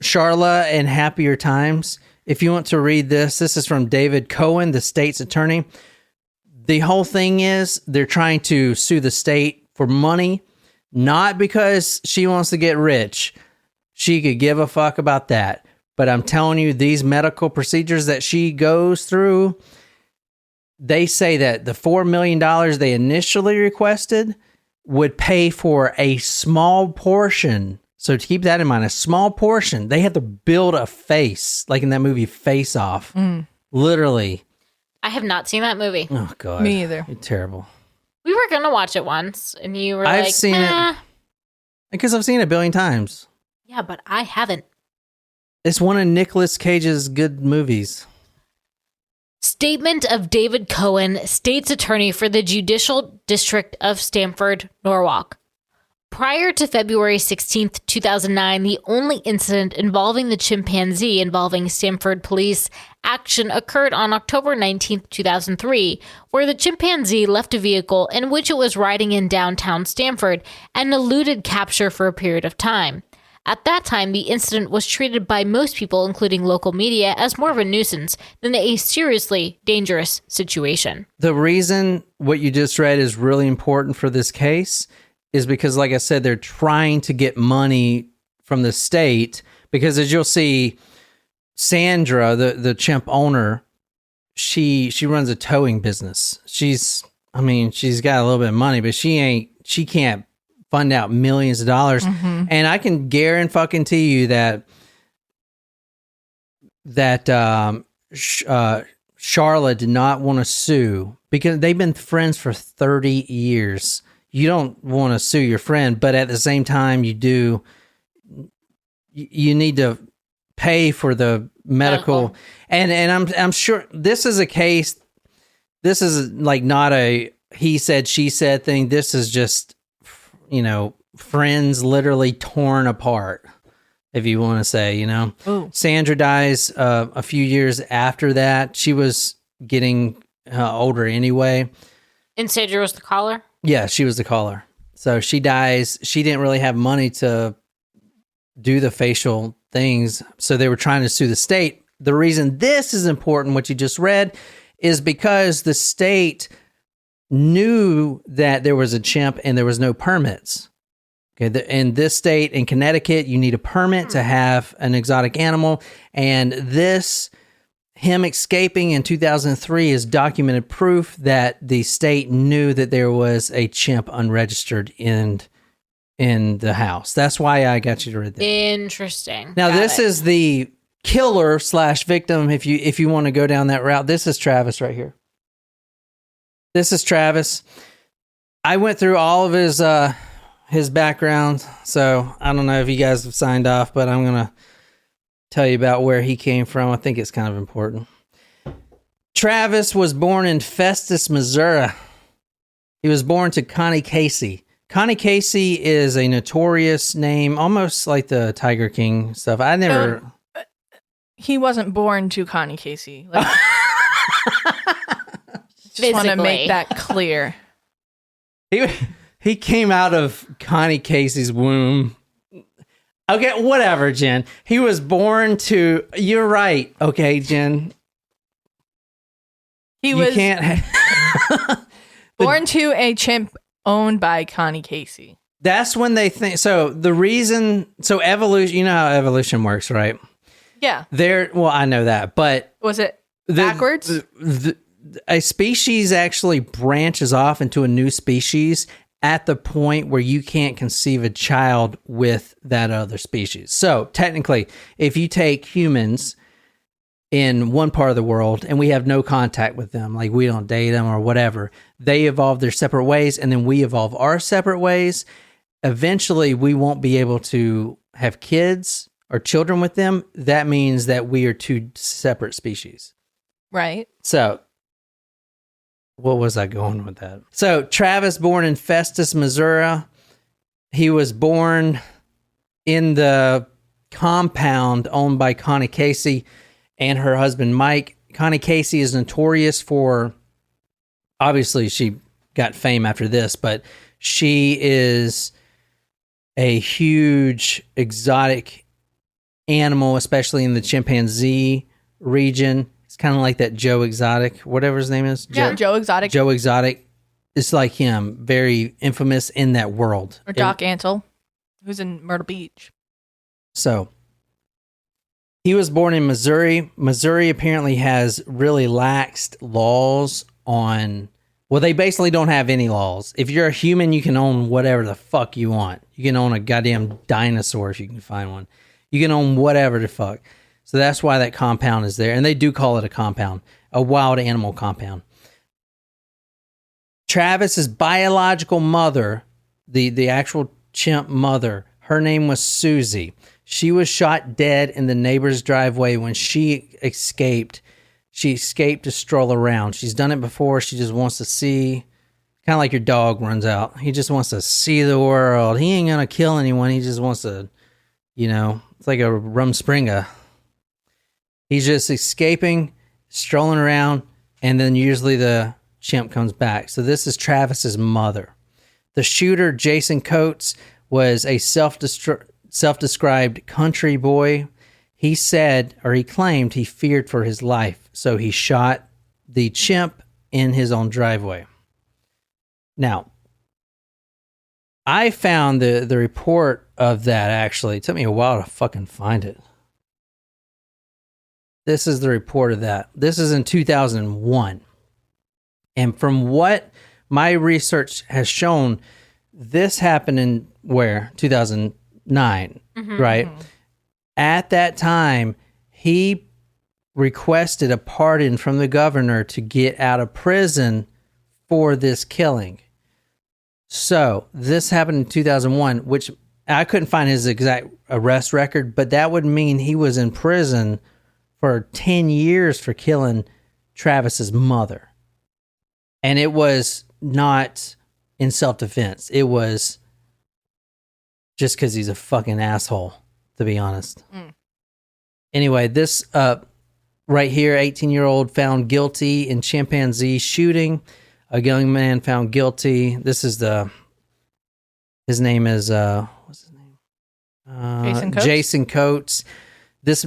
Charla in Happier Times. If you want to read this is from David Cohen, the state's attorney. The whole thing is they're trying to sue the state for money, not because she wants to get rich. She could give a fuck about that. But I'm telling you, these medical procedures that she goes through, they say that the $4 million they initially requested would pay for a small portion. So to keep that in mind, a small portion. They had to build a face, like in that movie Face Off. Literally. I have not seen that movie. Oh, God. Me either. You're terrible. We were going to watch it once, and you were I've like, seen it. Because I've seen it a billion times. Yeah, but I haven't. It's one of Nicolas Cage's good movies. Statement of David Cohen, state's attorney for the Judicial District of Stamford, Norwalk. Prior to February 16th, 2009, the only incident involving the chimpanzee involving Stamford police action occurred on October 19th, 2003, where the chimpanzee left a vehicle in which it was riding in downtown Stamford and eluded capture for a period of time. At that time, the incident was treated by most people, including local media, as more of a nuisance than a seriously dangerous situation. The reason what you just read is really important for this case is because, like I said, they're trying to get money from the state because, as you'll see, Sandra, the chimp owner, she runs a towing business. She's got a little bit of money, but she can't fund out millions of dollars. Mm-hmm. And I can guarantee you that Charla Charla did not want to sue because they've been friends for 30 years. You don't want to sue your friend, but at the same time, you do. You need to pay for the medical. And I'm sure this is a case. This is like not a he said, she said thing. This is just, friends literally torn apart, if you want to say, Ooh. Sandra dies a few years after that. She was getting older anyway. And Sandra was the caller? Yeah, she was the caller. So she dies. She didn't really have money to do the facial things. So they were trying to sue the state. The reason this is important, what you just read, is because the state knew that there was a chimp and there was no permits. Okay, in this state, in Connecticut, you need a permit to have an exotic animal. And him escaping in 2003 is documented proof that the state knew that there was a chimp unregistered in the house. That's why I got you to read that. Interesting. Now, this is the killer / victim, if you want to go down that route. This is Travis right here. This is Travis. I went through all of his background, so I don't know if you guys have signed off, but I'm going to tell you about where he came from. I think it's kind of important. Travis was born in Festus, Missouri. He was born to Connie Casey. Connie Casey is a notorious name, almost like the Tiger King stuff. He wasn't born to Connie Casey. Just want to make that clear. He came out of Connie Casey's womb. Okay, whatever, Jen. He was born to... You're right. Okay, Jen. Born to a chimp owned by Connie Casey. That's when they think... So the reason... So evolution... You know how evolution works, right? Yeah. Well, I know that, but... Was it backwards? A species actually branches off into a new species at the point where you can't conceive a child with that other species. So technically, if you take humans in one part of the world and we have no contact with them, like we don't date them or whatever, they evolve their separate ways and then we evolve our separate ways. Eventually, we won't be able to have kids or children with them. That means that we are two separate species. Right. So... what was I going with that? So Travis, born in Festus, Missouri. He was born in the compound owned by Connie Casey and her husband, Mike. Connie Casey is notorious for, obviously she got fame after this, but she is a huge exotic animal, especially in the chimpanzee region. It's kind of like that Joe Exotic, whatever his name is. Joe Exotic. Joe Exotic. It's like him, very infamous in that world. Or Doc Antle, who's in Myrtle Beach. So, he was born in Missouri. Missouri apparently has really laxed laws on... Well, they basically don't have any laws. If you're a human, you can own whatever the fuck you want. You can own a goddamn dinosaur if you can find one. You can own whatever the fuck. So that's why that compound is there. And they do call it a compound, a wild animal compound. Travis's biological mother, the actual chimp mother, her name was Susie. She was shot dead in the neighbor's driveway when she escaped. She escaped to stroll around. She's done it before. She just wants to see, kind of like your dog runs out. He just wants to see the world. He ain't going to kill anyone. He just wants to, it's like a rumspringa. He's just escaping, strolling around, and then usually the chimp comes back. So this is Travis's mother. The shooter, Jason Coates, was a self-described country boy. He said, or he claimed, he feared for his life. So he shot the chimp in his own driveway. Now, I found the report of that, actually. It took me a while to fucking find it. This is the report of that. This is in 2001. And from what my research has shown, this happened in where? 2009, right? Mm-hmm. At that time, he requested a pardon from the governor to get out of prison for this killing. So this happened in 2001, which I couldn't find his exact arrest record, but that would mean he was in prison for 10 years for killing Travis's mother. And it was not in self-defense. It was just because he's a fucking asshole, to be honest. Anyway, this right here, 18-year-old found guilty in chimpanzee shooting. A young man found guilty. This is his name is, what's his name? Jason Coates. This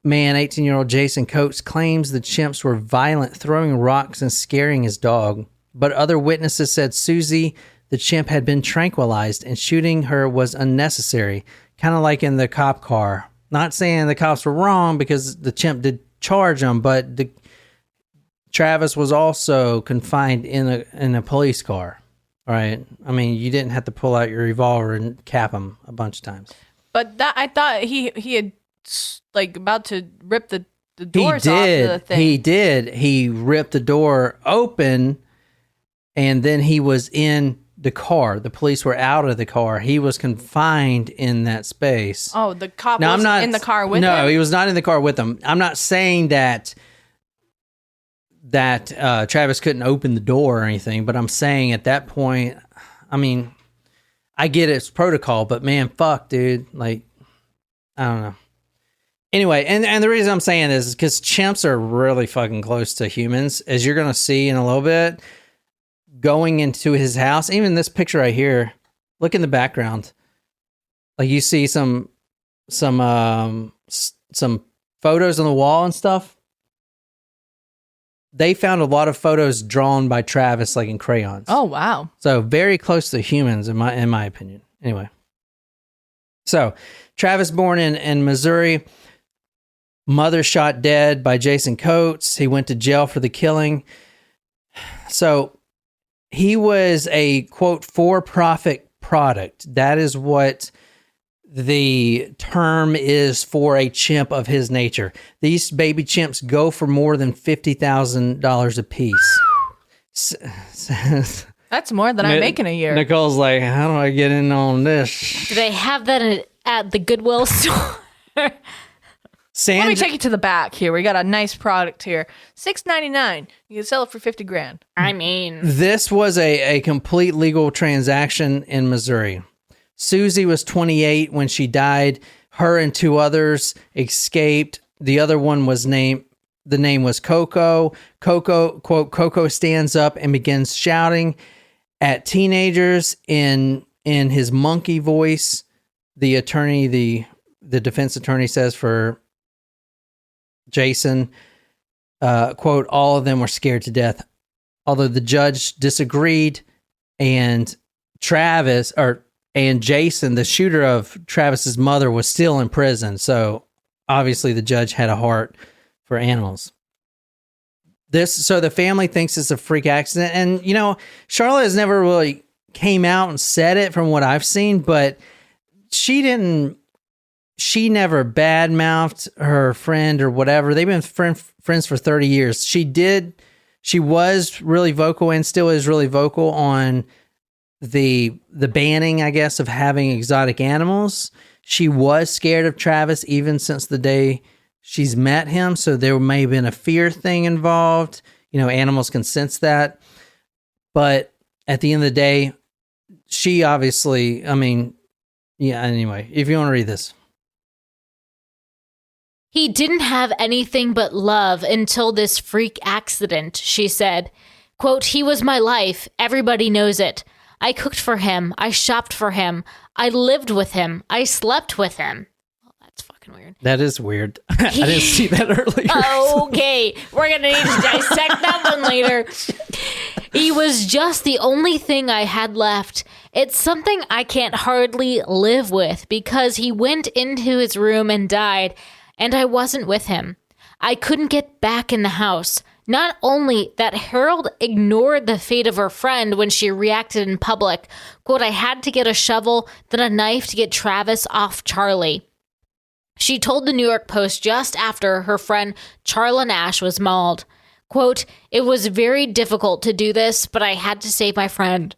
man, 18-year-old Jason Coates, claims the chimps were violent, throwing rocks and scaring his dog. But other witnesses said Susie, the chimp, had been tranquilized and shooting her was unnecessary, kind of like in the cop car. Not saying the cops were wrong because the chimp did charge them, but Travis was also confined in a police car, right? I mean, you didn't have to pull out your revolver and cap him a bunch of times. But that I thought he had like about to rip the doors off the thing. He did. He ripped the door open, and then he was in the car. The police were out of the car. He was confined in that space. Oh, the cop was in the car with him? No, he was not in the car with him. I'm not saying that Travis couldn't open the door or anything, but I'm saying at that point, I mean, I get it's protocol, but man, fuck, dude. Like, I don't know. Anyway, and the reason I'm saying this is because chimps are really fucking close to humans, as you're going to see in a little bit. Going into his house, even this picture right here, look in the background. Like you see some photos on the wall and stuff. They found a lot of photos drawn by Travis, like in crayons. Oh, wow. So very close to humans, in my opinion. Anyway. So Travis born in Missouri. Mother shot dead by Jason Coates. He went to jail for the killing. So he was a, quote, for-profit product. That is what the term is for a chimp of his nature. These baby chimps go for more than $50,000 a piece. That's more than I make in a year. Nicole's like, how do I get in on this? Do they have that at the Goodwill store? Let me take you to the back here. We got a nice product here. $6.99. You can sell it for $50,000. I mean, this was a complete legal transaction in Missouri. Susie was 28 when she died. Her and two others escaped. The other one was the name was Coco. Coco, quote, Coco stands up and begins shouting at teenagers in his monkey voice. The attorney, the defense attorney says for Jason, quote, all of them were scared to death. Although the judge disagreed, and Jason, the shooter of Travis's mother, was still in prison. So obviously the judge had a heart for animals. So the family thinks it's a freak accident. And, you know, Charla has never really came out and said it from what I've seen, but she never badmouthed her friend or whatever. They've been friends for 30 years. She was really vocal and still is really vocal on the banning, I guess, of having exotic animals. She was scared of Travis even since the day she's met him. So there may have been a fear thing involved. You know, animals can sense that. But at the end of the day, she obviously, I mean, yeah, anyway, if you want to read this. He didn't have anything but love until this freak accident, she said. Quote, he was my life. Everybody knows it. I cooked for him. I shopped for him. I lived with him. I slept with him. Well, that's fucking weird. That is weird. I didn't see that earlier. Okay, we're going to need to dissect that one later. He was just the only thing I had left. It's something I can't hardly live with because he went into his room and died, and I wasn't with him. I couldn't get back in the house. Not only that, Herold ignored the fate of her friend when she reacted in public. Quote, I had to get a shovel, then a knife to get Travis off Charlie. She told the New York Post just after her friend Charla Nash was mauled, quote, "It was very difficult to do this, but I had to save my friend.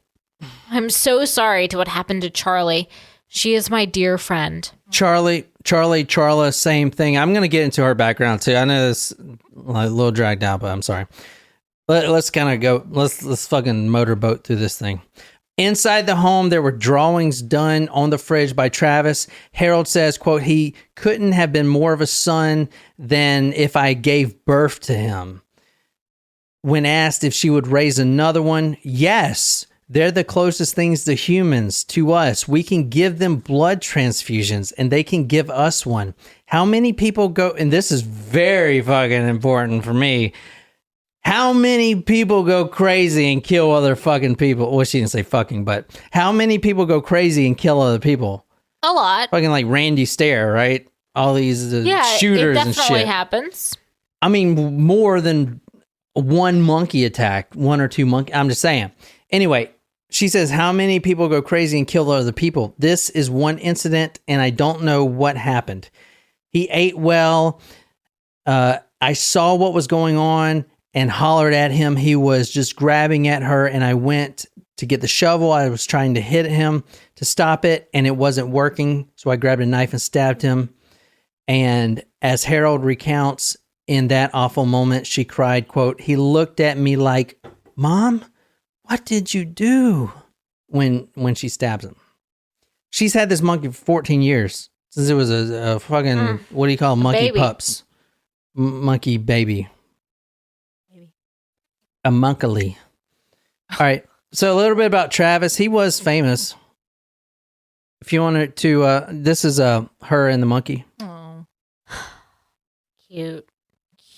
I'm so sorry to what happened to Charlie. She is my dear friend." Charla, same thing. I'm going to get into her background too. I know this a little dragged out, but I'm sorry. Let's kind of go. Let's fucking motorboat through this thing. Inside the home, there were drawings done on the fridge by Travis. Herold says, quote, "He couldn't have been more of a son than if I gave birth to him." When asked if she would raise another one, yes, they're the closest things to humans, to us. We can give them blood transfusions and they can give us one. How many people go, and this is very fucking important for me, how many people go crazy and kill other fucking people? Well, she didn't say fucking, but how many people go crazy and kill other people? A lot. Fucking like Randy Stair, right? All these shooters and shit. It definitely happens. I mean, more than one monkey attack, one or two monkey. I'm just saying. Anyway, she says, how many people go crazy and kill other people? This is one incident, and I don't know what happened. He ate well. I saw what was going on and hollered at him. He was just grabbing at her, and I went to get the shovel. I was trying to hit him to stop it, and it wasn't working. So I grabbed a knife and stabbed him. And as Herold recounts, in that awful moment, she cried, quote, "He looked at me like, Mom, what did you do?" When she stabs him. She's had this monkey for 14 years. Since it was a fucking, what do you call monkey baby. pups? Monkey baby. A monkey. All right. So a little bit about Travis. He was famous. If you wanted to, this is her and the monkey. Oh. Cute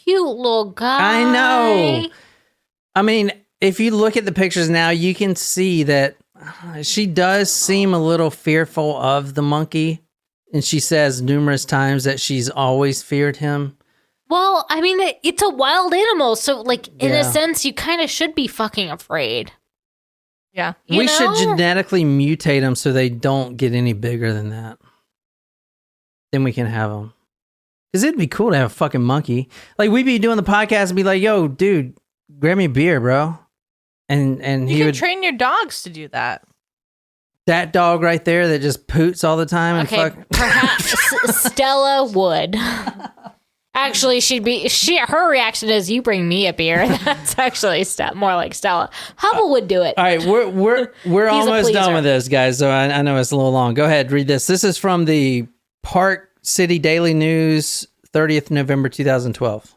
little guy. I know. I mean, if you look at the pictures now, you can see that she does seem a little fearful of the monkey. And she says numerous times that she's always feared him. Well, I mean, it's a wild animal. So, like, in Yeah. a sense, you kind of should be fucking afraid. Yeah. We should genetically mutate them so they don't get any bigger than that. Then we can have them. Because it'd be cool to have a fucking monkey. Like, we'd be doing the podcast and be like, yo, dude, grab me a beer, bro. And You he can would... train your dogs to do that. That dog right there that just poots all the time and Okay, fuck... perhaps Stella would. Actually, her reaction is, "You bring me a beer." That's actually more like Stella. Hubble would do it. All right, we're almost done with this, guys. So I know it's a little long. Go ahead, read this. This is from the Park City Daily News, 30th November 2012.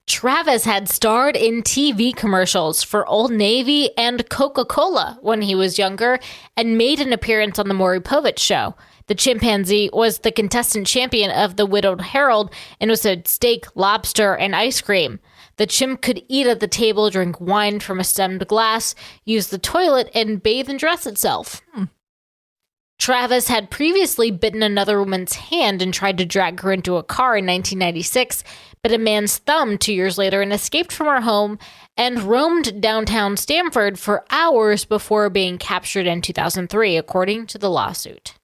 Travis had starred in TV commercials for Old Navy and Coca-Cola when he was younger and made an appearance on The Maury Povich Show. The chimpanzee was the contestant champion of the Widowed Herald and was a steak, lobster, and ice cream. The chimp could eat at the table, drink wine from a stemmed glass, use the toilet, and bathe and dress itself. Travis had previously bitten another woman's hand and tried to drag her into a car in 1996, bit a man's thumb 2 years later and escaped from her home and roamed downtown Stamford for hours before being captured in 2003, according to the lawsuit.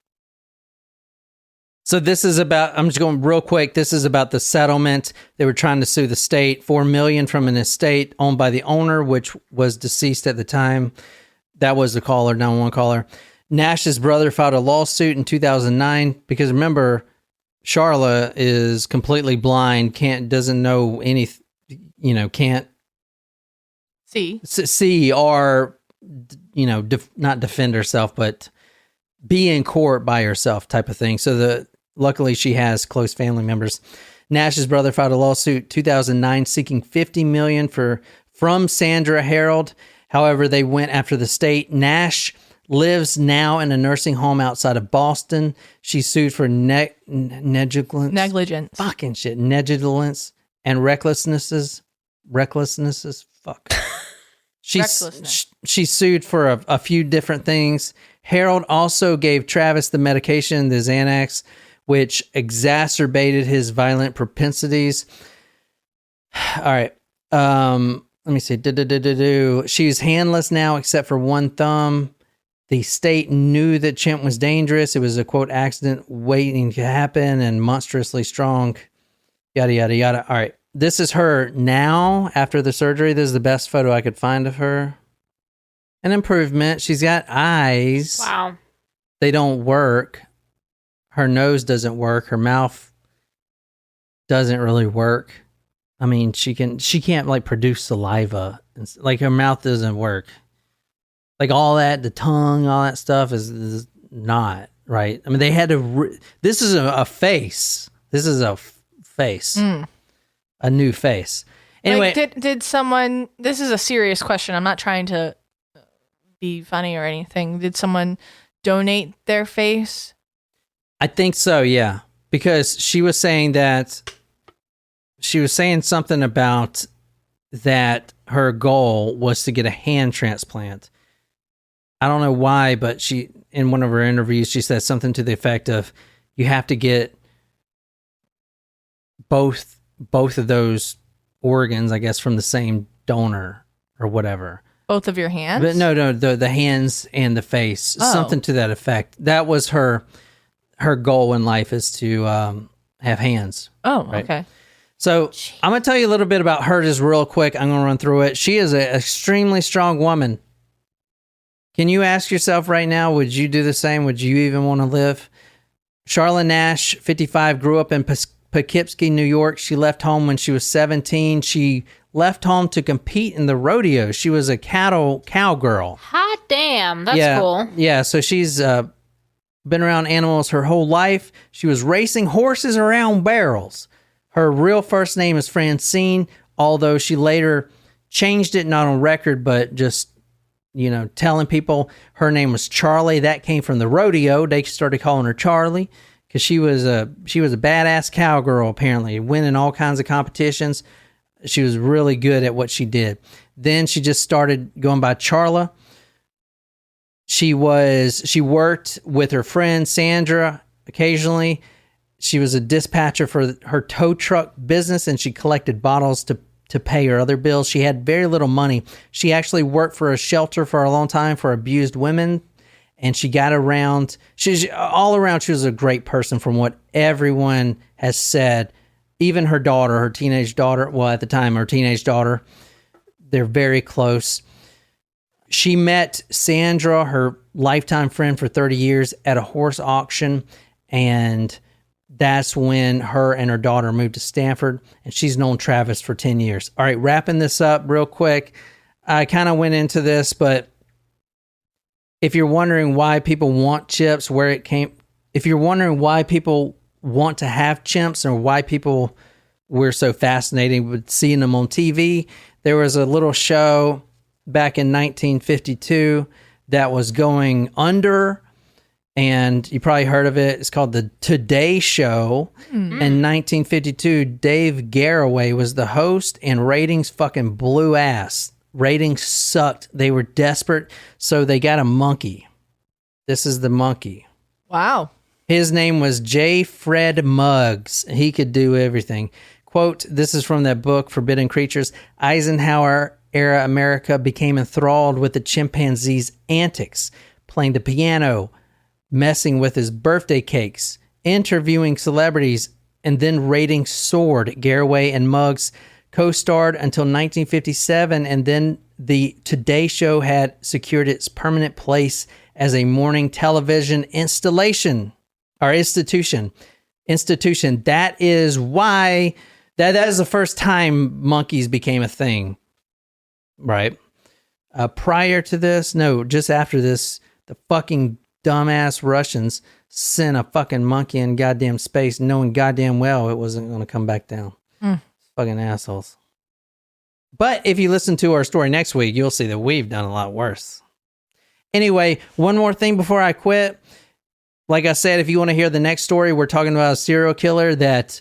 So this is about, I'm just going real quick. This is about the settlement. They were trying to sue the state, $4 million from an estate owned by the owner, which was deceased at the time. That was the caller, 911 caller. Nash's brother filed a lawsuit in 2009 because remember, Charla is completely blind, doesn't know any, can't see or, not defend herself, but be in court by herself type of thing. So luckily she has close family members. Nash's brother filed a lawsuit 2009 seeking $50 million from Sandra Herold. However, they went after the state. Nash lives now in a nursing home outside of Boston. She sued for negligence. Fucking shit. Negligence and recklessnesses. Fuck. She sued for a few different things. Herold also gave Travis the medication, the Xanax, which exacerbated his violent propensities. All right. Let me see. She's handless now except for one thumb. The state knew that Chimp was dangerous. It was a, quote, accident waiting to happen and monstrously strong, yada, yada, yada. All right. This is her now after the surgery. This is the best photo I could find of her. An improvement. She's got eyes. Wow. They don't work. Her nose doesn't work. Her mouth doesn't really work. I mean, she can't like produce saliva. Like her mouth doesn't work. Like all that, the tongue, all that stuff is not right. I mean, they had to. This is a face. This is a face, a new face. Anyway, like, did someone? This is a serious question. I'm not trying to be funny or anything. Did someone donate their face? I think so. Yeah, because she was saying something about that. Her goal was to get a hand transplant. I don't know why, but she, in one of her interviews, she said something to the effect of, you have to get both of those organs, I guess, from the same donor or whatever. Both of your hands? But no, the hands and the face, something to that effect. That was her goal in life, is to have hands. Oh, right? Okay. So I'm going to tell you a little bit about her just real quick. I'm going to run through it. She is an extremely strong woman. Can you ask yourself right now, would you do the same? Would you even want to live? Charla Nash, 55, grew up in Poughkeepsie, New York. She left home when she was 17. She left home to compete in the rodeo. She was a cowgirl. Hot damn. That's cool. Yeah, so she's been around animals her whole life. She was racing horses around barrels. Her real first name is Francine, although she later changed it, not on record, but just, telling people her name was Charlie. That came from the rodeo. They started calling her Charlie because she was a badass cowgirl, apparently, winning all kinds of competitions. She was really good at what she did. Then she just started going by Charla. She worked with her friend Sandra occasionally. She was a dispatcher for her tow truck business, and she collected bottles to pay her other bills. She had very little money. She actually worked for a shelter for a long time for abused women, and she got around. She's all around. She was a great person from what everyone has said. Even her daughter, her teenage daughter, well, at the time, her teenage daughter, they're very close. She met Sandra, her lifetime friend for 30 years, at a horse auction, and that's when her and her daughter moved to Stamford, and she's known Travis for 10 years. All right, wrapping this up real quick. I kind of went into this, but if you're wondering why people want chips, if you're wondering why people want to have chimps or why people were so fascinated with seeing them on TV, there was a little show back in 1952 that was going under, and you probably heard of it. It's called the Today Show. Mm-hmm. In 1952, Dave Garroway was the host, and ratings fucking blew ass. Ratings sucked. They were desperate, so they got a monkey. This is the monkey. Wow. His name was J. Fred Muggs. He could do everything. Quote, this is from that book, Forbidden Creatures. Eisenhower-era America became enthralled with the chimpanzee's antics, playing the piano, messing with his birthday cakes, interviewing celebrities, and then ratings soared. Garroway and Muggs co-starred until 1957, and then the Today Show had secured its permanent place as a morning television institution. That is why that is the first time monkeys became a thing, right? Prior to this, no, just after this, the fucking dumbass Russians sent a fucking monkey in goddamn space, knowing goddamn well it wasn't going to come back down. Fucking assholes. But if you listen to our story next week, you'll see that we've done a lot worse. Anyway, one more thing before I quit. Like I said, if you want to hear the next story, we're talking about a serial killer that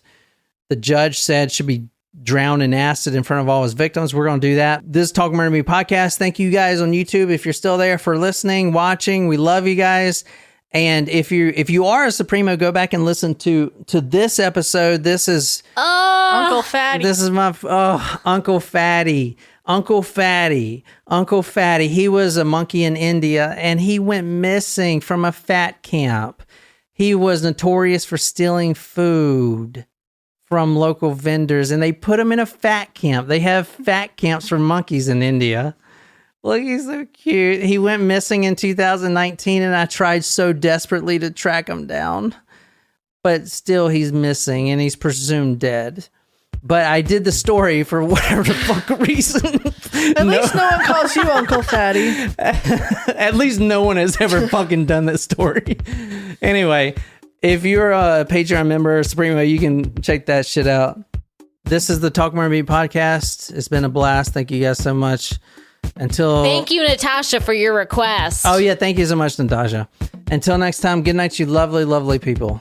the judge said should be drowned in acid in front of all his victims. We're going to do that. This is Talk Murder Me Podcast. Thank you guys on YouTube if you're still there for listening, watching. We love you guys. And if you are a Supremo, go back and listen to this episode. This is Uncle Fatty. This is my Uncle Fatty. Uncle Fatty. He was a monkey in India, and he went missing from a fat camp. He was notorious for stealing food from local vendors, and they put him in a fat camp. They have fat camps for monkeys in India. Look, he's so cute. He went missing in 2019, and I tried so desperately to track him down. But still, he's missing, and he's presumed dead. But I did the story for whatever the fuck reason. At least no one calls you Uncle Fatty. At least no one has ever fucking done that story. Anyway, if you're a Patreon member, Supremo, you can check that shit out. This is the Talk More Meat podcast. It's been a blast. Thank you guys so much. Thank you, Natasha, for your request. Oh, yeah. Thank you so much, Natasha. Until next time, good night, you lovely, lovely people.